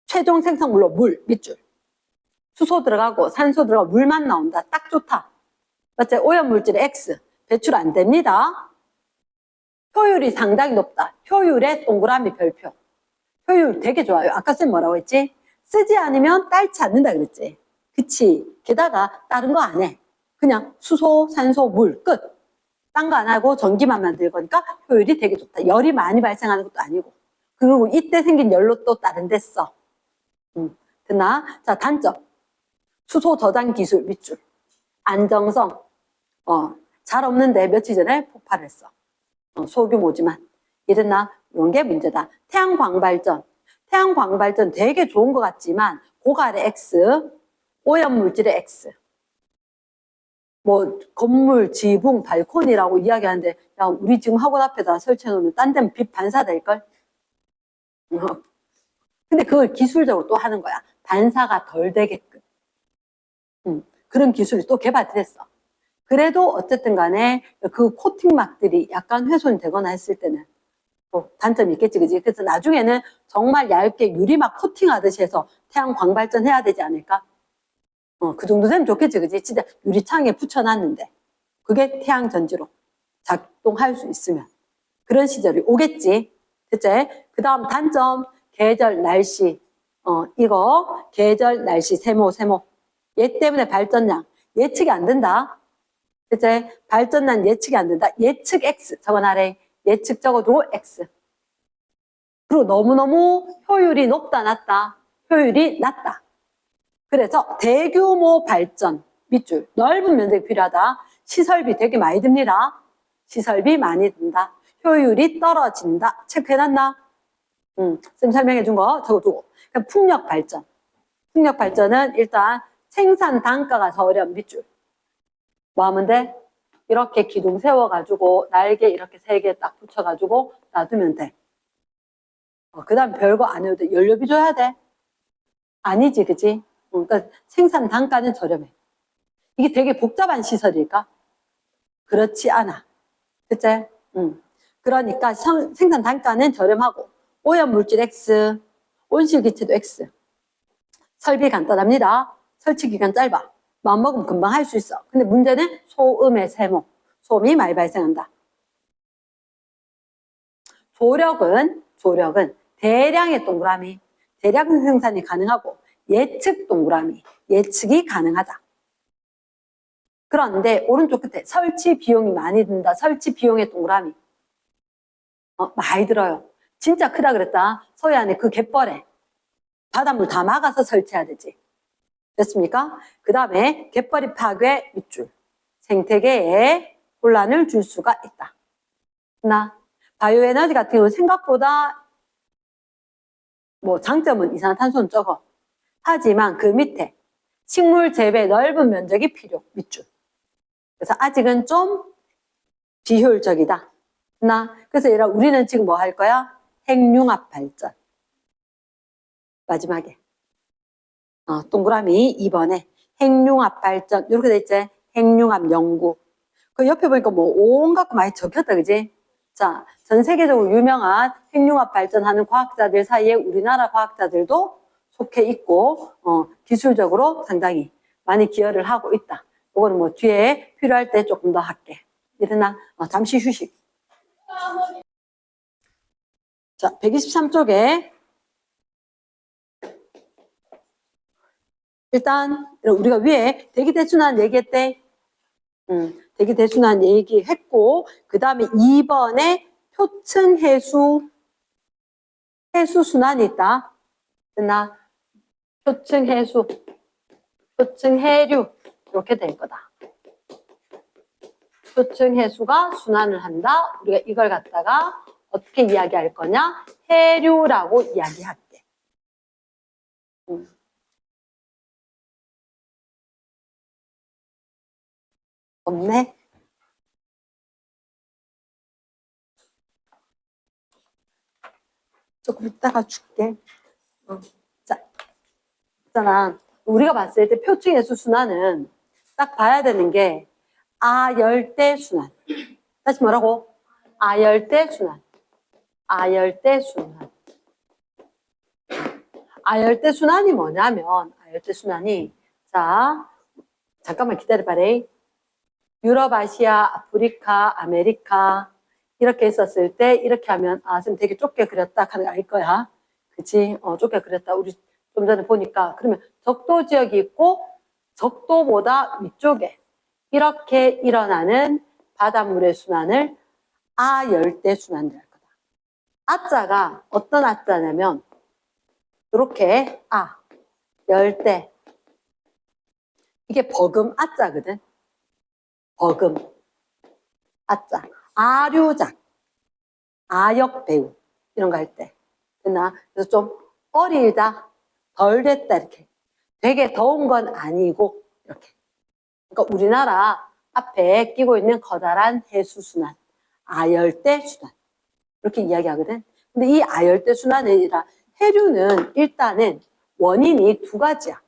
S1: 최종 생성물로 물, 밑줄. 수소 들어가고 산소 들어가고 물만 나온다. 딱 좋다. 맞지? 오염물질의 X. 배출 안 됩니다. 효율이 상당히 높다. 효율의 동그라미 별표. 효율 되게 좋아요. 아까 쌤 뭐라고 했지? 쓰지 않으면 딸지 않는다 그랬지. 그치. 게다가 다른 거 안 해. 그냥 수소, 산소, 물 끝. 딴 거 안 하고 전기만 만들 거니까 효율이 되게 좋다. 열이 많이 발생하는 것도 아니고. 그리고 이때 생긴 열로 또 다른 데 써. 됐나? 자, 단점. 수소 저장 기술 밑줄. 안정성. 잘 없는데 며칠 전에 폭발했어. 소규모지만. 이랬나? 이런 게 문제다. 태양광 발전. 태양광 발전 되게 좋은 것 같지만 고갈의 X, 오염물질의 X. 뭐 건물, 지붕, 발코니라고 이야기하는데 야 우리 지금 학원 앞에다 설치해놓으면 딴 데는 빛 반사될걸? 근데 그걸 기술적으로 또 하는 거야. 반사가 덜 되게끔. 그런 기술이 또 개발됐어. 그래도 어쨌든 간에 그 코팅막들이 약간 훼손이 되거나 했을 때는 또 단점이 있겠지, 그지? 그래서 나중에는 정말 얇게 유리막 코팅하듯이 해서 태양광 발전해야 되지 않을까? 그 정도 되면 좋겠지, 그지? 진짜 유리창에 붙여놨는데 그게 태양전지로 작동할 수 있으면 그런 시절이 오겠지. 됐지? 그 다음 단점, 계절, 날씨. 이거 계절, 날씨, 세모. 얘 때문에 발전량 예측이 안 된다. 됐지? 발전량 예측이 안 된다. 예측 X 적어놔래. 예측 적어두고 X. 그리고 너무너무 효율이 높다, 낮다. 효율이 낮다. 그래서 대규모 발전, 밑줄, 넓은 면적이 필요하다. 시설비 되게 많이 듭니다. 시설비 많이 든다. 효율이 떨어진다. 체크해놨나? 쌤 설명해준 거 적어두고. 그럼 풍력 발전. 풍력 발전은 일단 생산 단가가 저렴 밑줄. 뭐 하면 돼? 이렇게 기둥 세워가지고 날개 이렇게 3개 딱 붙여가지고 놔두면 돼. 그 다음 별거 안 해도 돼. 연료비 줘야 돼? 아니지, 그치? 그러니까 생산 단가는 저렴해. 이게 되게 복잡한 시설일까? 그렇지 않아. 그치? 그러니까 생산 단가는 저렴하고 오염물질 X, 온실기체도 X. 설비 간단합니다. 설치 기간 짧아. 마음먹으면 금방 할 수 있어. 근데 문제는 소음의 세모. 소음이 많이 발생한다. 조력은 대량의 동그라미. 대량 생산이 가능하고 예측 동그라미. 예측이 가능하다. 그런데 오른쪽 끝에 설치 비용이 많이 든다. 설치 비용의 동그라미. 많이 들어요. 진짜 크다 그랬다. 서해안에 그 갯벌에 바닷물 다 막아서 설치해야 되지. 됐습니까? 그 다음에 갯벌이 파괴 밑줄. 생태계에 혼란을 줄 수가 있다. 바이오에너지 같은 경우는 생각보다 뭐 장점은 이산화탄소는 적어. 하지만 그 밑에 식물 재배 넓은 면적이 필요. 밑줄. 그래서 아직은 좀 비효율적이다. 그래서 얘들아 우리는 지금 뭐 할 거야? 핵융합 발전. 마지막에. 동그라미 2번에 핵융합 발전 이렇게 돼 있지? 핵융합 연구. 그 옆에 보니까 뭐 온갖 거 많이 적혔다, 그지? 자, 전 세계적으로 유명한 핵융합 발전하는 과학자들 사이에 우리나라 과학자들도 속해 있고 기술적으로 상당히 많이 기여를 하고 있다. 이거는 뭐 뒤에 필요할 때 조금 더 할게. 이러나 잠시 휴식. 자, 123쪽에 일단 우리가 위에 대기대순환 얘기했대. 대기대순환 얘기했고 그 다음에 2번에 표층해수 해수순환이 있다. 됐나? 표층해수 표층해류 이렇게 될 거다. 표층해수가 순환을 한다. 우리가 이걸 갖다가 어떻게 이야기할 거냐? 해류라고 이야기할게. 없네? 조금 이따가 줄게. 자, 있잖아. 우리가 봤을 때 표층해수 순환은 딱 봐야 되는 게 아열대 순환. 다시 뭐라고? 아열대 순환. 아열대 순환. 아열대 순환이 뭐냐면 아열대 순환이 자 잠깐만 기다려봐래. 유럽, 아시아, 아프리카, 아메리카 이렇게 있었을 때 이렇게 하면 아 선생님 되게 좁게 그렸다 하는 거 알 거야. 그치? 좁게 그렸다. 우리 좀 전에 보니까 그러면 적도 지역이 있고 적도보다 위쪽에 이렇게 일어나는 바닷물의 순환을 아열대 순환이라 할 거다. 아자가 어떤 아자냐면 이렇게 열대 이게 버금 아자거든. 버금 아자 아류작 아역 배우 이런 거 할 때 됐나? 그래서 좀 어리다 덜 됐다 이렇게 되게 더운 건 아니고 이렇게 그러니까 우리나라 앞에 끼고 있는 커다란 해수순환 아열대 순환 이렇게 이야기하거든. 근데 이 아열대 순환이 아니라 해류는 일단은 원인이 두 가지야.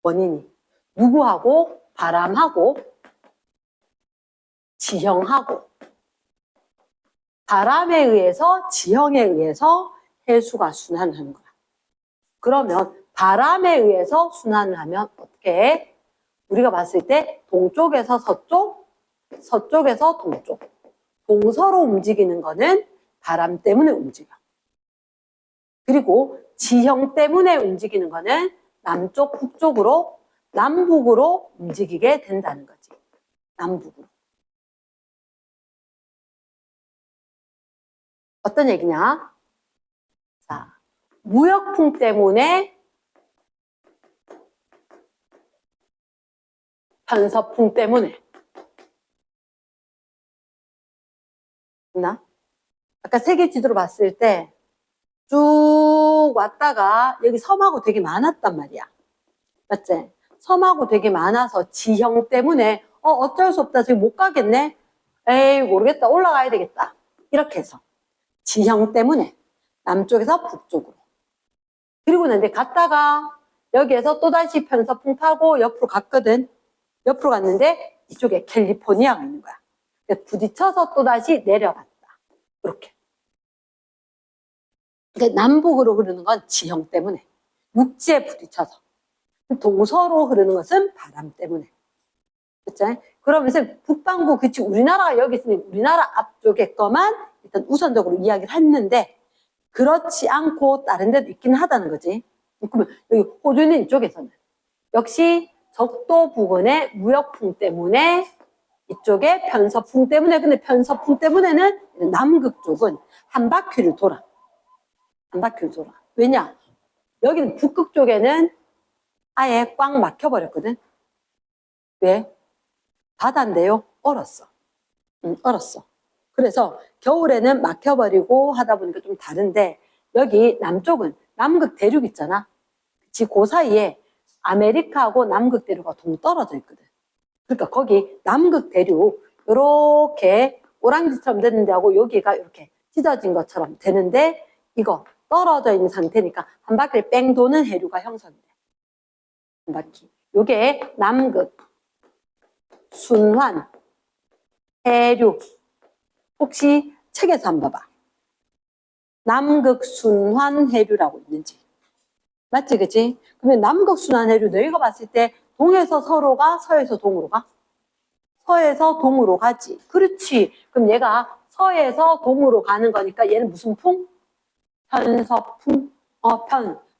S1: 원인이 누구하고 바람하고 지형하고 바람에 의해서 지형에 의해서 해수가 순환을 하는 거야. 그러면 바람에 의해서 순환을 하면 어떻게 해? 우리가 봤을 때 동쪽에서 서쪽, 서쪽에서 동쪽 동서로 움직이는 거는 바람 때문에 움직여. 그리고 지형 때문에 움직이는 거는 남쪽, 북쪽으로, 남북으로 움직이게 된다는 거지. 남북으로. 어떤 얘기냐? 자, 무역풍 때문에 편서풍 때문에 나 아까 세계 지도로 봤을 때 쭉 왔다가 여기 섬하고 되게 많았단 말이야. 맞지? 섬하고 되게 많아서 지형 때문에 어쩔 수 없다. 지금 못 가겠네. 에이 모르겠다. 올라가야 되겠다. 이렇게 해서 지형 때문에 남쪽에서 북쪽으로 그리고 이제 갔다가 여기에서 또다시 편서풍 타고 옆으로 갔거든. 옆으로 갔는데 이쪽에 캘리포니아가 있는 거야. 부딪혀서 또다시 내려갔다. 이렇게. 그러니까 남북으로 흐르는 건 지형 때문에 육지에 부딪혀서 동서로 흐르는 것은 바람 때문에 그치? 그러면서 북반구 그치 우리나라가 여기 있으니 우리나라 앞쪽에 거만 일단 우선적으로 이야기를 했는데 그렇지 않고 다른 데도 있긴 하다는 거지. 그러면 여기 호주는 이쪽에서는 역시 적도 부근의 무역풍 때문에 이쪽에 편서풍 때문에 근데 편서풍 때문에는 남극 쪽은 한 바퀴를 돌아. 한 바퀴를 돌아. 왜냐? 여기는 북극 쪽에는 아예 꽉 막혀버렸거든. 왜? 바다인데요. 얼었어. 얼었어. 그래서 겨울에는 막혀버리고 하다 보니까 좀 다른데 여기 남쪽은 남극 대륙 있잖아. 그 사이에 아메리카하고 남극 대륙과 동떨어져 있거든. 그러니까 거기 남극 대륙 이렇게 오랑지처럼 됐는데 하고 여기가 이렇게 찢어진 것처럼 되는데 이거 떨어져 있는 상태니까 한 바퀴를 뺑 도는 해류가 형성이 돼. 한 바퀴. 요게 남극, 순환, 해류. 혹시 책에서 한번 봐봐. 남극 순환 해류라고 있는지. 맞지, 그치? 그러면 남극순환해류 너희가 봤을 때 동에서 서로 가, 서에서 동으로 가? 서에서 동으로 가지. 그렇지. 그럼 얘가 서에서 동으로 가는 거니까 얘는 무슨 풍? 편서풍.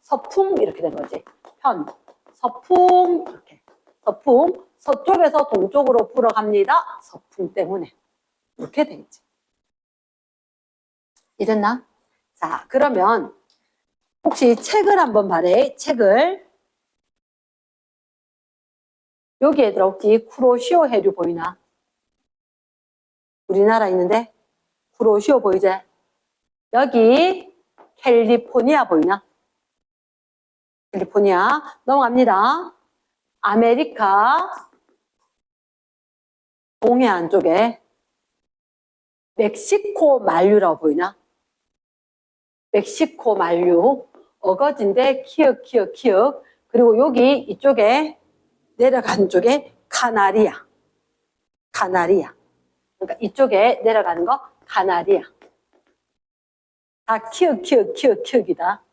S1: 서풍 이렇게 된 거지. 서풍 이렇게. 서풍. 서쪽에서 동쪽으로 불어갑니다. 서풍 때문에. 이렇게 되겠지. 이랬나? 자, 그러면 혹시 책을 한번 봐래. 책을. 여기 얘들아 혹시 쿠로시오 해류 보이나? 우리나라 있는데 쿠로시오 보이지? 여기 캘리포니아 보이나? 캘리포니아 넘어갑니다. 아메리카 동해안 쪽에 멕시코 만류라고 보이나? 멕시코 만류 어거지인데 키읔 그리고 여기 이쪽에 내려가는 쪽에 카나리아 그러니까 이쪽에 내려가는 거 카나리아 다 키읔이다.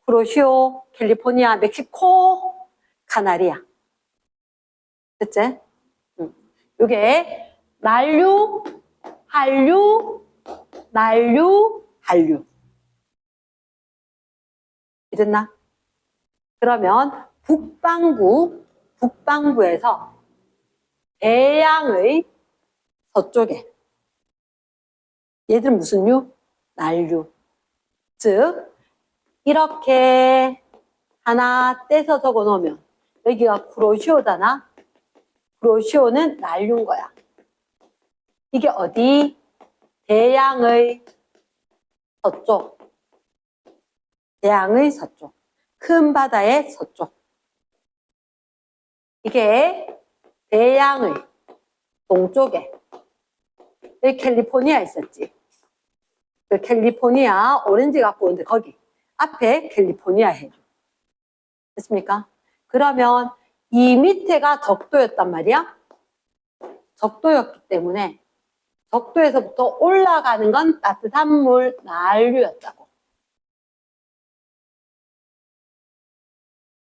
S1: 쿠로시오, 캘리포니아, 멕시코, 카나리아. 됐지? 요게 난류, 한류, 난류, 한류. 이랬나? 그러면 북반구에서 대양의 서쪽에 얘들은 무슨 류? 난류. 즉 이렇게 하나 떼서 적어 놓으면 여기가 쿠로시오잖아. 쿠로시오는 난류인 거야. 이게 어디? 대양의 서쪽. 대양의 서쪽. 큰 바다의 서쪽. 이게 대양의 동쪽에 여기 캘리포니아 있었지. 그 캘리포니아 오렌지 갖고 오는데 거기 앞에 캘리포니아 해줘. 됐습니까? 그러면 이 밑에가 적도였단 말이야. 적도였기 때문에 적도에서부터 올라가는 건 따뜻한 물 난류였다고.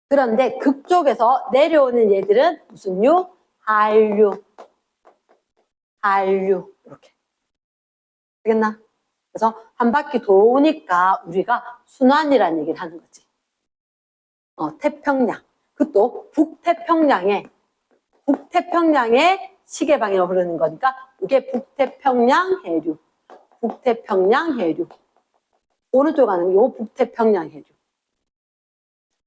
S1: 그런데 극쪽에서 내려오는 얘들은 무슨 류? 한류. 이렇게. 되겠나? 그래서 한 바퀴 도니까 우리가 순환이라는 얘기를 하는 거지. 태평양. 그것도 북태평양에 시계 방향으로 흐르는 거니까 이게 북태평양 해류. 오른쪽 가는 요 북태평양 해류.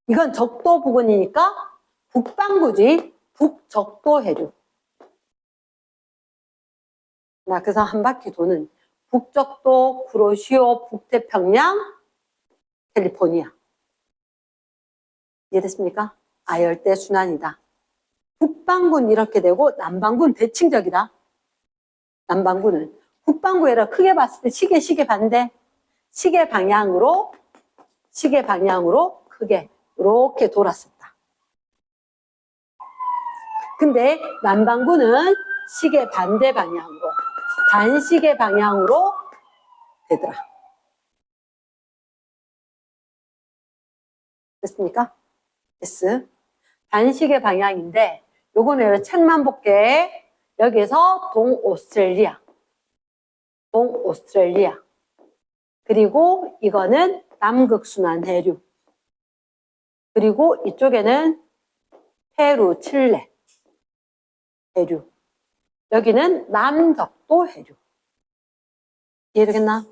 S1: 이건 적도 부근이니까 북반구지. 북적도 해류. 나 그래서 한 바퀴 도는 북적도, 쿠로시오, 북태평양, 캘리포니아. 이해됐습니까? 아열대 순환이다. 북반구는 이렇게 되고 남반구는 대칭적이다. 남반구는 북반구에라 크게 봤을 때 시계 반대. 시계 방향으로 크게 이렇게 돌았었다. 근데 남반구는 시계 반대 방향으로 반시계 방향으로 되더라. 됐습니까? S. 반시계 방향인데 요거는 책만 볼게. 여기에서 동오스트레일리아. 그리고 이거는 남극순환 해류. 그리고 이쪽에는 페루, 칠레 해류. 여기는 남적도 해류. 이해되겠나?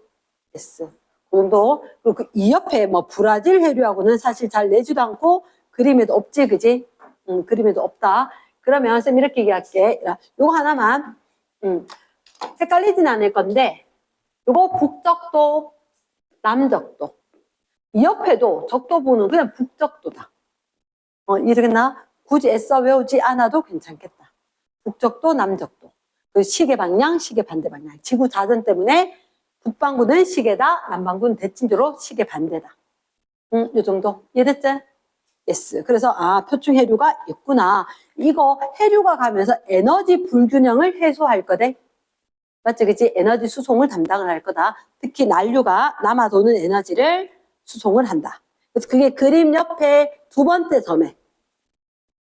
S1: S. 그 정도. 그리고 이 옆에 뭐 브라질 해류하고는 사실 잘 내지도 않고 그림에도 없지, 그지? 그림에도 없다. 그러면 쌤 이렇게 얘기할게. 요거 하나만 헷갈리진 않을 건데 요거 북적도, 남적도. 이 옆에도 적도부는 그냥 북적도다. 이해되겠나? 굳이 애써 외우지 않아도 괜찮겠다. 북적도, 남적도. 그 시계 방향, 시계 반대 방향. 지구 자전 때문에 북반구는 시계다, 남반구는 대칭조로 시계 반대다. 요 정도. 이해됐지? yes. 그래서 표충 해류가 있구나. 이거 해류가 가면서 에너지 불균형을 해소할 거대. 맞지? 그치? 에너지 수송을 담당을 할 거다. 특히 난류가 남아 도는 에너지를 수송을 한다. 그래서 그게 그림 옆에 두 번째 점에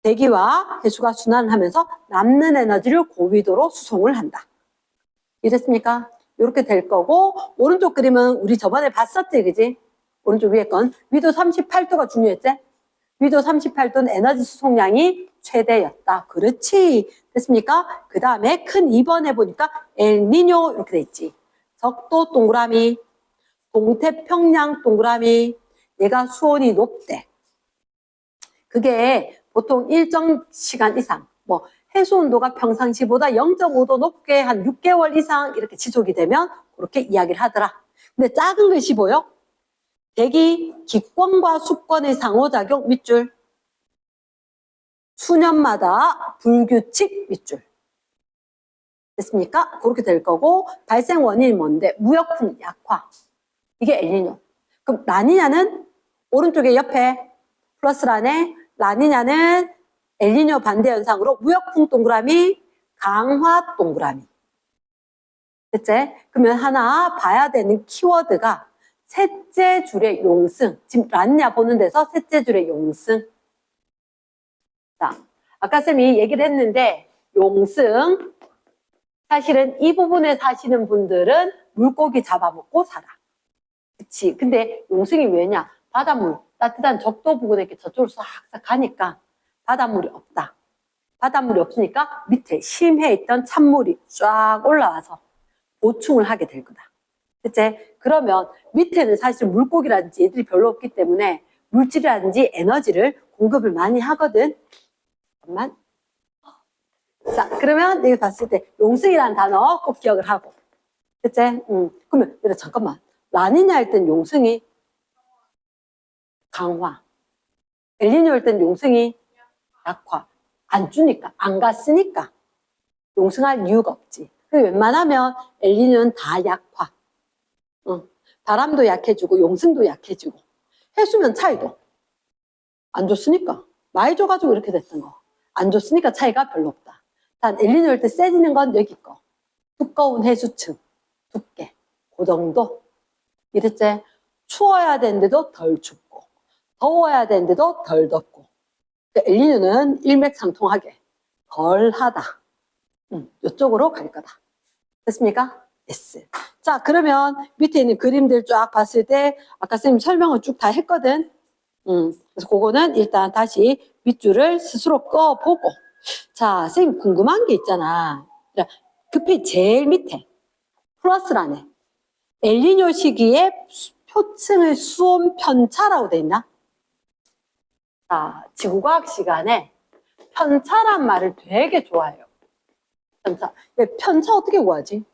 S1: 대기와 해수가 순환을 하면서 남는 에너지를 고위도로 수송을 한다. 이랬습니까? 이렇게 될 거고, 오른쪽 그림은 우리 저번에 봤었지, 그지? 오른쪽 위에 건. 위도 38도가 중요했지? 위도 38도는 에너지 수송량이 최대였다. 그렇지. 됐습니까? 그 다음에 큰 2번에 보니까 엘니뇨 이렇게 돼 있지. 적도 동그라미, 동태평양 동그라미, 얘가 수온이 높대. 그게 보통 일정 시간 이상, 뭐 해수 온도가 평상시보다 0.5도 높게 한 6개월 이상 이렇게 지속이 되면 그렇게 이야기를 하더라. 근데 작은 글씨 보여? 대기 기권과 수권의 상호작용 밑줄. 수년마다 불규칙 밑줄. 됐습니까? 그렇게 될 거고, 발생 원인이 뭔데? 무역풍 약화. 이게 엘니뇨. 그럼 라니냐는 오른쪽에 옆에 플러스란에 라니냐는 엘니뇨 반대 현상으로 무역풍 동그라미, 강화 동그라미. 됐지? 그러면 하나 봐야 되는 키워드가 셋째 줄의 용승. 지금 라니냐 보는 데서 셋째 줄의 용승. 자, 아까 쌤이 얘기를 했는데 용승. 사실은 이 부분에 사시는 분들은 물고기 잡아먹고 살아. 그치? 근데 용승이 왜냐? 바닷물, 따뜻한 적도 부근에 이렇게 저쪽으로 싹싹 가니까 바닷물이 없다. 바닷물이 없으니까 밑에 심해 있던 찬물이 쫙 올라와서 보충을 하게 될 거다. 그치? 그러면 밑에는 사실 물고기라든지 애들이 별로 없기 때문에 물질이라든지 에너지를 공급을 많이 하거든. 잠깐만. 자, 그러면 여기 봤을 때 용승이라는 단어 꼭 기억을 하고. 그치? 그러면 잠깐만. 라니냐 할 땐 용승이 강화. 엘니뇨 할 땐 용승이 약화. 안 주니까, 안 갔으니까 용승할 이유가 없지. 웬만하면 엘니뇨는 다 약화. 바람도 약해지고 용승도 약해지고 해수면 차이도 안 좋으니까 많이 줘가지고 이렇게 됐던 거. 안 좋으니까 차이가 별로 없다. 단 엘니뇨 할 때 세지는 건 여기 거. 두꺼운 해수층, 두께, 그 정도. 이랬지? 추워야 되는데도 덜 춥고 더워야 되는데도 덜 덥고. 엘니뇨는 일맥상통하게 덜하다. 이쪽으로 갈 거다. 됐습니까? yes. 자, 그러면 밑에 있는 그림들 쫙 봤을 때 아까 쌤이 설명을 쭉 다 했거든. 그래서 그거는 일단 다시 밑줄을 스스로 꺼보고. 자, 쌤 궁금한 게 있잖아. 급히 제일 밑에 플러스라네. 엘니뇨 시기에 표층의 수온 편차라고 돼 있나? 자, 지구과학 시간에 편차란 말을 되게 좋아해요. 편차. 편차 어떻게 구하지?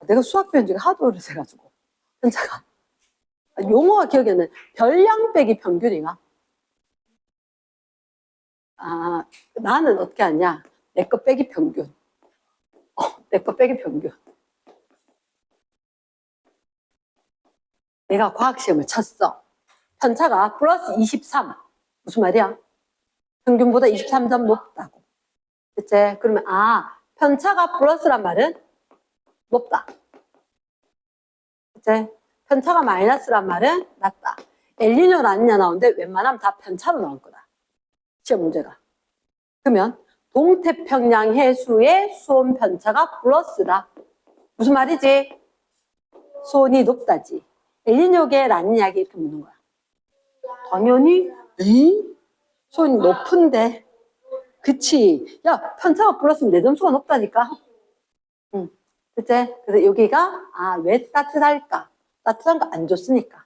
S1: 내가 수학 배운 지가 하도 오래돼가지고. 편차가. 용어가 기억이 안 나. 별량 빼기 평균인가? 아, 나는 어떻게 하냐? 내 거 빼기 평균. 내 거 빼기 평균. 내가 과학시험을 쳤어. 편차가 플러스 23. 무슨 말이야? 평균보다 23점 높다고. 그치? 그러면, 편차가 플러스란 말은 높다. 그치? 편차가 마이너스란 말은 낮다. 엘니뇨 라니냐 나오는데 웬만하면 다 편차로 나올 거다. 시험 문제가. 그러면 동태평양 해수의 수온 편차가 플러스다. 무슨 말이지? 수온이 높다지. 엘니뇨계 라니냐게 이렇게 묻는 거야. 당연히 수온이 높은데. 그치? 야, 편차가 플러스면 내 점수가 높다니까. 그치? 그래서 여기가 왜 따뜻할까? 따뜻한 거 안 좋으니까.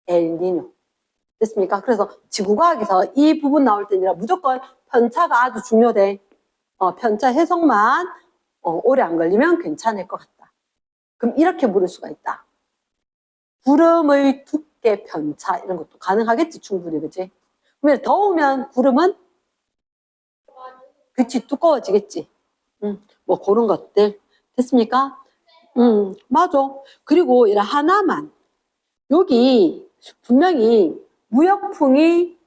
S1: 엘니뇨. 됐습니까? 그래서 지구과학에서 이 부분 나올 때는 무조건 편차가 아주 중요돼. 편차 해석만 오래 안 걸리면 괜찮을 것 같다. 그럼 이렇게 물을 수가 있다. 구름의 두께 편차 이런 것도 가능하겠지 충분히. 그치? 그러면 더우면 구름은 그치 두꺼워지겠지. 뭐 그런 것들. 됐습니까? 맞아. 그리고 이런 하나만 여기 분명히 무역풍이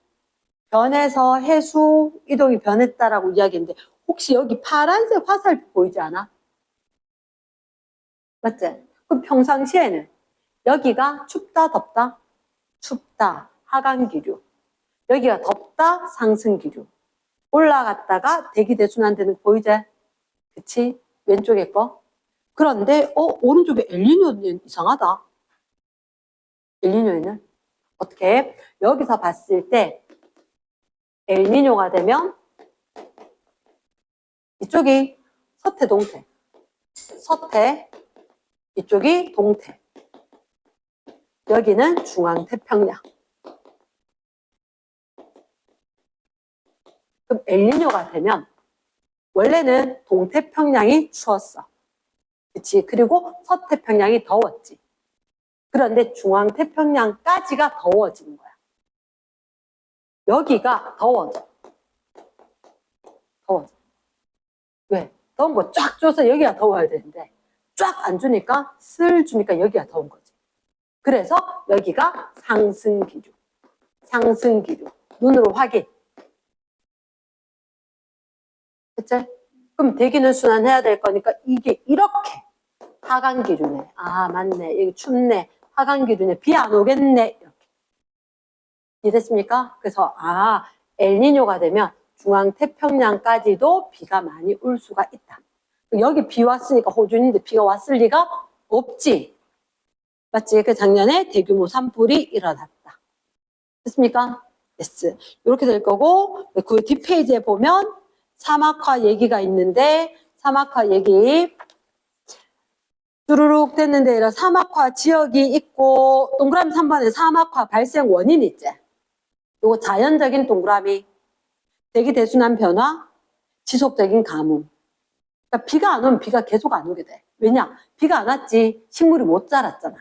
S1: 변해서 해수 이동이 변했다라고 이야기했는데 혹시 여기 파란색 화살표 보이지 않아? 맞지? 그럼 평상시에는 여기가 춥다, 덥다? 춥다, 하강기류. 여기가 덥다, 상승기류. 올라갔다가 대기대순환되는 거 보이지? 그치? 왼쪽에 거. 그런데 오른쪽에 엘니뇨는 이상하다. 엘니뇨에는 어떻게? 여기서 봤을 때 엘니뇨가 되면 이쪽이 서태, 동태. 서태, 이쪽이 동태. 여기는 중앙태평양. 그럼 엘니뇨가 되면 원래는 동태평양이 추웠어. 그치? 그리고 서태평양이 더웠지. 그런데 중앙태평양까지가 더워지는 거야. 여기가 더워져. 더워져. 왜? 더운 거 쫙 줘서 여기가 더워야 되는데 쫙 안 주니까 슬 주니까 여기가 더운 거지. 그래서 여기가 상승기류. 상승기류. 눈으로 확인. 그치? 그럼 대기는 순환해야 될 거니까 이게 이렇게 하강기류네. 아 맞네. 여기 춥네. 하강기류네. 비 안 오겠네. 이렇게. 이해됐습니까? 그래서 엘니뇨가 되면 중앙태평양까지도 비가 많이 올 수가 있다. 여기 비 왔으니까 호주인데 비가 왔을 리가 없지. 맞지? 그 작년에 대규모 산불이 일어났다. 됐습니까? yes. 이렇게 될 거고 그 뒷페이지에 보면 사막화 얘기가 있는데 사막화 얘기 주르륵 됐는데 이런 사막화 지역이 있고 동그라미 3번에 사막화 발생 원인 있지? 요거 자연적인 동그라미 대기 대순환 변화 지속적인 가뭄. 그러니까 비가 안 오면 비가 계속 안 오게 돼. 왜냐? 비가 안 왔지 식물이 못 자랐잖아.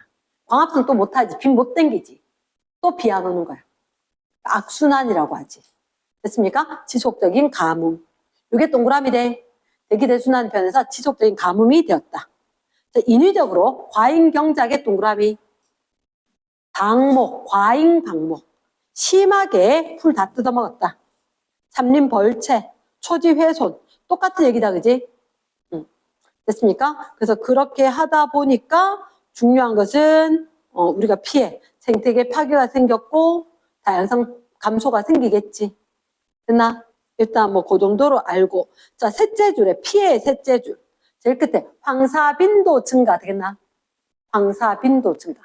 S1: 광합성 또 못하지. 비 못 땡기지. 또 비 안 오는 거야. 악순환이라고 하지. 됐습니까? 지속적인 가뭄. 이게 동그라미 돼. 대기대순환 변에서 지속적인 가뭄이 되었다. 자, 인위적으로 과잉경작의 동그라미. 방목, 과잉방목. 심하게 풀 다 뜯어먹었다. 삼림벌채, 초지훼손. 똑같은 얘기다, 그지? 됐습니까? 그래서 그렇게 하다 보니까 중요한 것은 우리가 피해, 생태계 파괴가 생겼고 다양성 감소가 생기겠지. 됐나? 일단 뭐 그 정도로 알고. 자, 셋째 줄에 피해의 셋째 줄. 제일 끝에 황사 빈도 증가 되겠나? 황사 빈도 증가.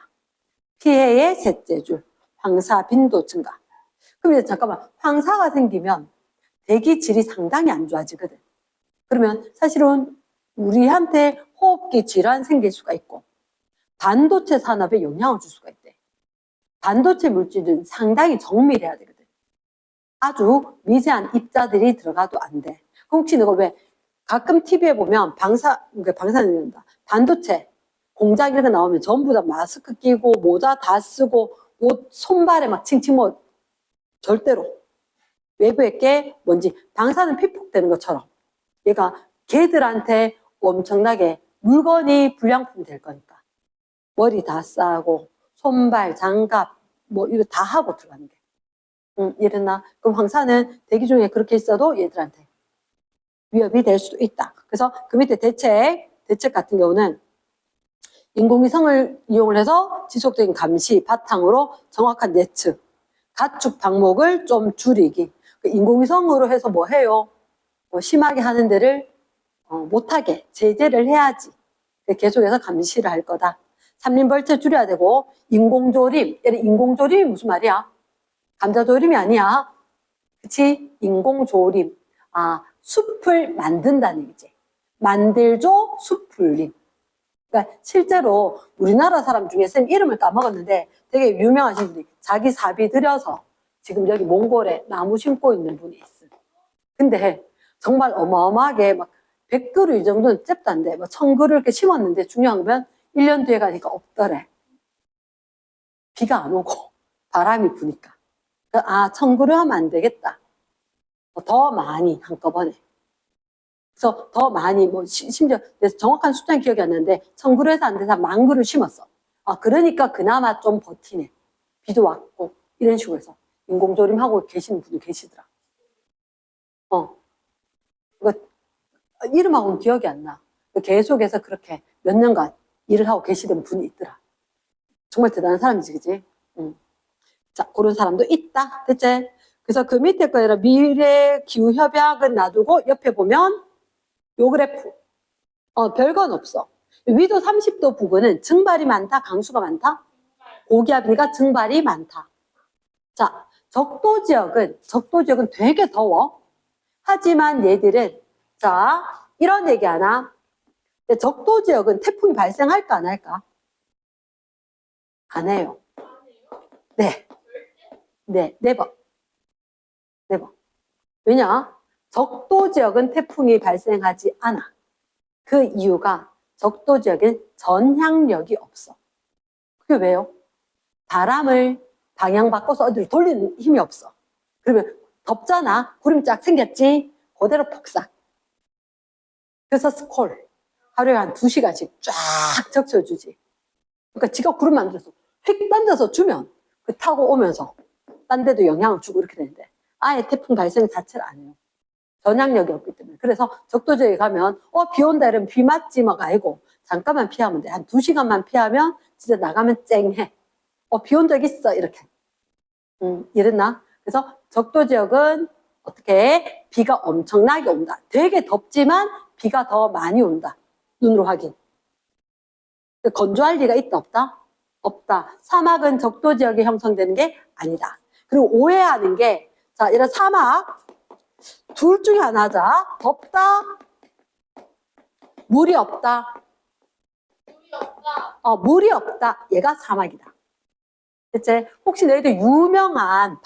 S1: 피해의 셋째 줄. 황사 빈도 증가. 그럼 이제 잠깐만. 황사가 생기면 대기 질이 상당히 안 좋아지거든. 그러면 사실은 우리한테 호흡기 질환 생길 수가 있고 반도체 산업에 영향을 줄 수가 있대. 반도체 물질은 상당히 정밀해야 되거든. 아주 미세한 입자들이 들어가도 안 돼. 그럼 혹시 너가 왜 가끔 TV에 보면 방사능이란다. 반도체 공장 이런 거 나오면 전부 다 마스크 끼고 모자 다 쓰고 옷 손발에 막 칭칭 뭐 절대로 외부에 게 뭔지 방사능 피폭되는 것처럼 얘가 걔들한테 엄청나게 물건이 불량품이 될 거니까 머리 다 싸고 손발 장갑 뭐 이거 다 하고 들어가는 게 이랬나? 그럼 황사는 대기 중에 그렇게 있어도 얘들한테 위협이 될 수도 있다. 그래서 그 밑에 대책 같은 경우는 인공위성을 이용을 해서 지속적인 감시 바탕으로 정확한 예측, 가축 방목을 좀 줄이기. 인공위성으로 해서 뭐 해요? 심하게 하는 데를 못하게 제재를 해야지. 계속해서 감시를 할 거다. 삼림벌채 줄여야 되고 인공조림. 인공조림이 무슨 말이야? 감자조림이 아니야. 그치? 인공조림. 숲을 만든다는 얘기지. 만들조 숲을림. 그러니까 실제로 우리나라 사람 중에 쌤 이름을 까먹었는데 되게 유명하신 분이 자기 사비 들여서 지금 여기 몽골에 나무 심고 있는 분이 있어. 근데 정말 어마어마하게 막 100그루 이 정도는 잽도 안 돼. 뭐 1000그루 이렇게 심었는데 중요한 건 1년 뒤에 가니까 없더래. 비가 안 오고 바람이 부니까. 1000그루 하면 안 되겠다. 더 많이 한꺼번에. 그래서 더 많이 심지어 정확한 숫자는 기억이 안 나는데 1000그루에서 안 돼서 10,000그루 심었어. 그러니까 그나마 좀 버티네. 비도 왔고 이런 식으로 해서 인공조림하고 계시는 분이 계시더라. 이름하고는 기억이 안 나. 계속해서 그렇게 몇 년간 일을 하고 계시던 분이 있더라. 정말 대단한 사람이지, 그지? 자, 그런 사람도 있다. 됐지? 그래서 그 밑에 거에 미래 기후 협약은 놔두고 옆에 보면 요 그래프. 별건 없어. 위도 30도 부근은 증발이 많다, 강수가 많다? 고기압이니까 증발이 많다. 자, 적도 지역은 되게 더워. 하지만 얘들은, 자, 이런 얘기 하나. 적도 지역은 태풍이 발생할까, 안 할까? 안 해요. 네. 네, 네버. 네버. 왜냐? 적도 지역은 태풍이 발생하지 않아. 그 이유가 적도 지역엔 전향력이 없어. 그게 왜요? 바람을 방향 바꿔서 어디로 돌리는 힘이 없어. 그러면 덥잖아. 구름이 쫙 생겼지? 그대로 폭삭. 그래서 스콜. 하루에 한 2시간씩 쫙 적셔주지. 그러니까 지가 구름 만들어서 휙 던져서 주면 그 타고 오면서 딴 데도 영향을 주고 이렇게 되는데 아예 태풍 발생 자체를 안 해요. 전향력이 없기 때문에. 그래서 적도지역에 가면 비 온다 이러면 비 맞지 막 아니고 잠깐만 피하면 돼. 한 2시간만 피하면 진짜 나가면 쨍해. 비 온 적 있어 이렇게. 이랬나? 그래서 적도지역은 어떻게 비가 엄청나게 온다. 되게 덥지만 비가 더 많이 온다. 눈으로 확인. 건조할 리가 있다 없다? 없다. 사막은 적도지역에 형성되는 게 아니다. 그리고 오해하는 게 자, 이런 사막 둘 중에 하나자. 덥다. 물이 없다. 물이 없다. 얘가 사막이다. 대체 혹시 너희들 유명한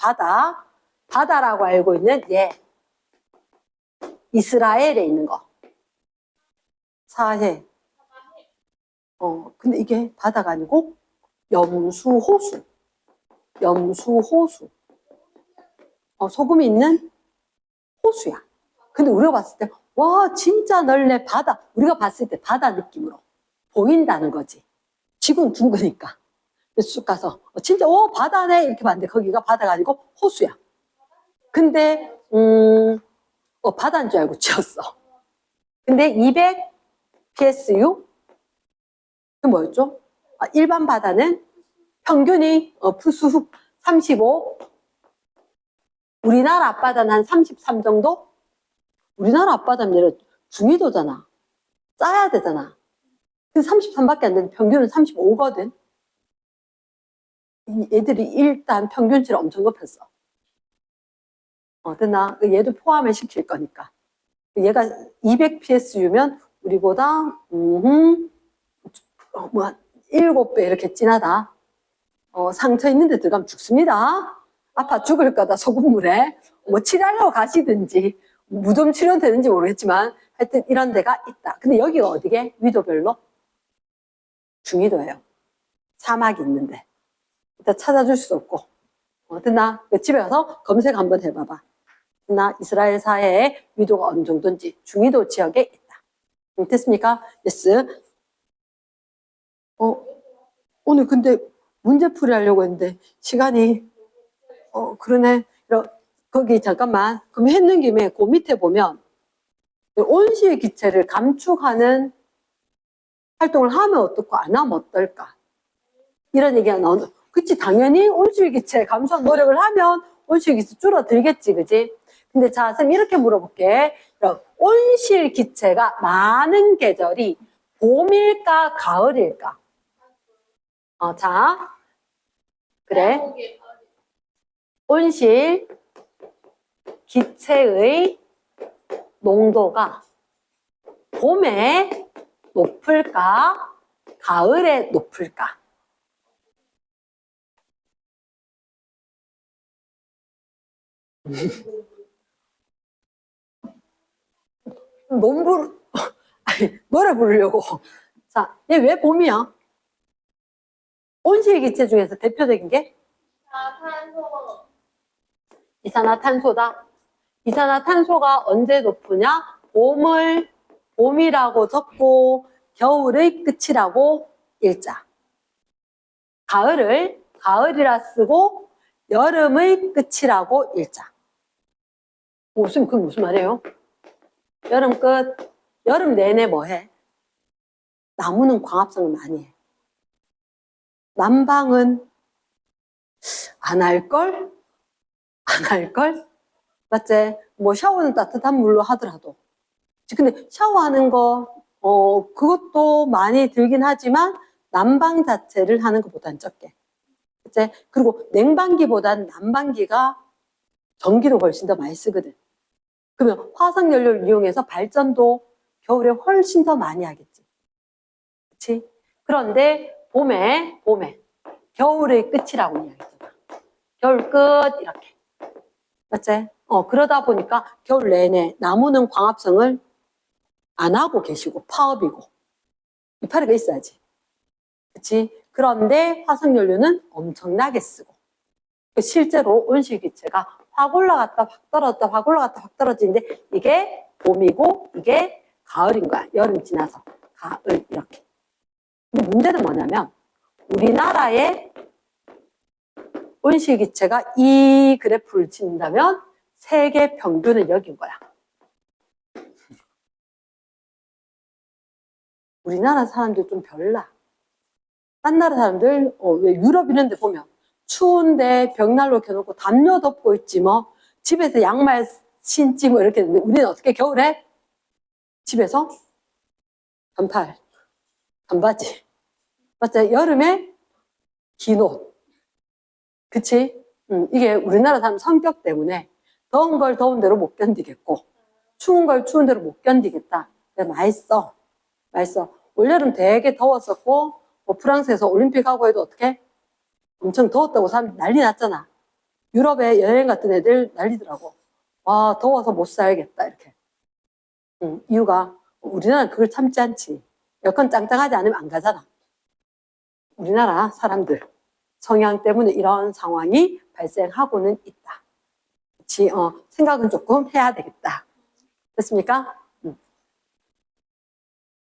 S1: 바다라고 알고 있는 얘 이스라엘에 있는 거 사해. 근데 이게 바다가 아니고 염수호수. 소금이 있는 호수야. 근데 우리가 봤을 때 와 진짜 넓네 바다. 우리가 봤을 때 바다 느낌으로 보인다는 거지. 지구는 둥그니까. 쑥 가서 진짜 바다네 이렇게 봤는데 거기가 바다가 아니고 호수야. 근데 바다인 줄 알고 지었어. 근데 200 PSU 그 뭐였죠? 일반 바다는 평균이 푸수 35. 우리나라 앞바다는 한 33 정도? 우리나라 앞바다는 중위도잖아. 짜야 되잖아. 근데 33밖에 안 되는데 평균은 35거든. 얘들이 일단 평균치를 엄청 높였어. 됐나? 얘도 포함을 시킬 거니까. 얘가 200 PSU면 우리보다 7배 이렇게 진하다. 상처 있는 데 들어가면 죽습니다. 아파 죽을 거다 소금물에. 치료하려고 가시든지 무좀 치료는 되는지 모르겠지만 하여튼 이런 데가 있다. 근데 여기가 어디게? 위도별로? 중위도예요. 사막이 있는데. 일단 찾아줄 수 없고. 됐나? 집에 가서 검색 한번 해봐봐. 됐나? 이스라엘 사해의 위도가 어느 정도인지 중위도 지역에 있다. 됐습니까? 예스. 오늘 근데 문제풀이 하려고 했는데 시간이 그러네. 거기 잠깐만. 그럼 했는 김에 그 밑에 보면 온실 기체를 감축하는 활동을 하면 어떻고 안 하면 어떨까? 이런 얘기가 나오는. 그치 당연히 온실 기체 감소한 노력을 하면 온실 기체 줄어들겠지, 그지? 근데 자, 쌤 이렇게 물어볼게. 온실 기체가 많은 계절이 봄일까 가을일까? 자, 그래. 온실 기체의 농도가 봄에 높을까? 가을에 높을까? 노래 부르려고. 자, 얘 왜 봄이야? 온실 기체 중에서 대표적인 게? 이산화탄소다. 이산화탄소가 언제 높으냐? 봄이라고 적고 겨울의 끝이라고 읽자. 가을이라 쓰고 여름의 끝이라고 읽자. 그게 무슨 말이에요? 여름 끝. 여름 내내 뭐 해? 나무는 광합성을 많이 해. 난방은 안 할걸? 안 할걸? 맞지? 뭐 샤워는 따뜻한 물로 하더라도. 근데 샤워하는 거, 그것도 많이 들긴 하지만 난방 자체를 하는 것보다는 적게. 그치? 그리고 냉방기보다는 난방기가 전기도 훨씬 더 많이 쓰거든. 그러면 화석연료를 이용해서 발전도 겨울에 훨씬 더 많이 하겠지. 그치? 그런데 봄에, 겨울의 끝이라고 이야기했잖아. 겨울 끝, 이렇게. 맞지? 그러다 보니까 겨울 내내 나무는 광합성을 안 하고 계시고, 파업이고. 이파리가 있어야지. 그치? 그런데 화석연료는 엄청나게 쓰고. 실제로 온실기체가 확 올라갔다 확 떨어졌다 확 올라갔다 확 떨어지는데 이게 봄이고 이게 가을인 거야. 여름 지나서 가을 이렇게. 근데 문제는 뭐냐면 우리나라의 온실기체가 이 그래프를 친다면 세계 평균은 여긴 거야. 우리나라 사람들 좀 별나. 딴 나라 사람들 왜 유럽 이런 데 보면 추운데 벽난로 켜놓고 담요 덮고 있지 뭐 집에서 양말 신지 뭐 이렇게 했는데 우리는 어떻게 겨울에 집에서 반팔 반바지 맞죠? 여름에 긴 옷 그치? 이게 우리나라 사람 성격 때문에 더운 걸 더운 대로 못 견디겠고 추운 걸 추운 대로 못 견디겠다. 그래서 맛있어 올여름 되게 더웠었고 뭐 프랑스에서 올림픽 하고 해도 어떻게 엄청 더웠다고 사람 난리 났잖아. 유럽에 여행 갔던 애들 난리더라고. 와, 더워서 못 살겠다, 이렇게. 이유가 우리나라는 그걸 참지 않지. 여건 짱짱하지 않으면 안 가잖아. 우리나라 사람들 성향 때문에 이런 상황이 발생하고는 있다. 그치? 생각은 조금 해야 되겠다. 됐습니까?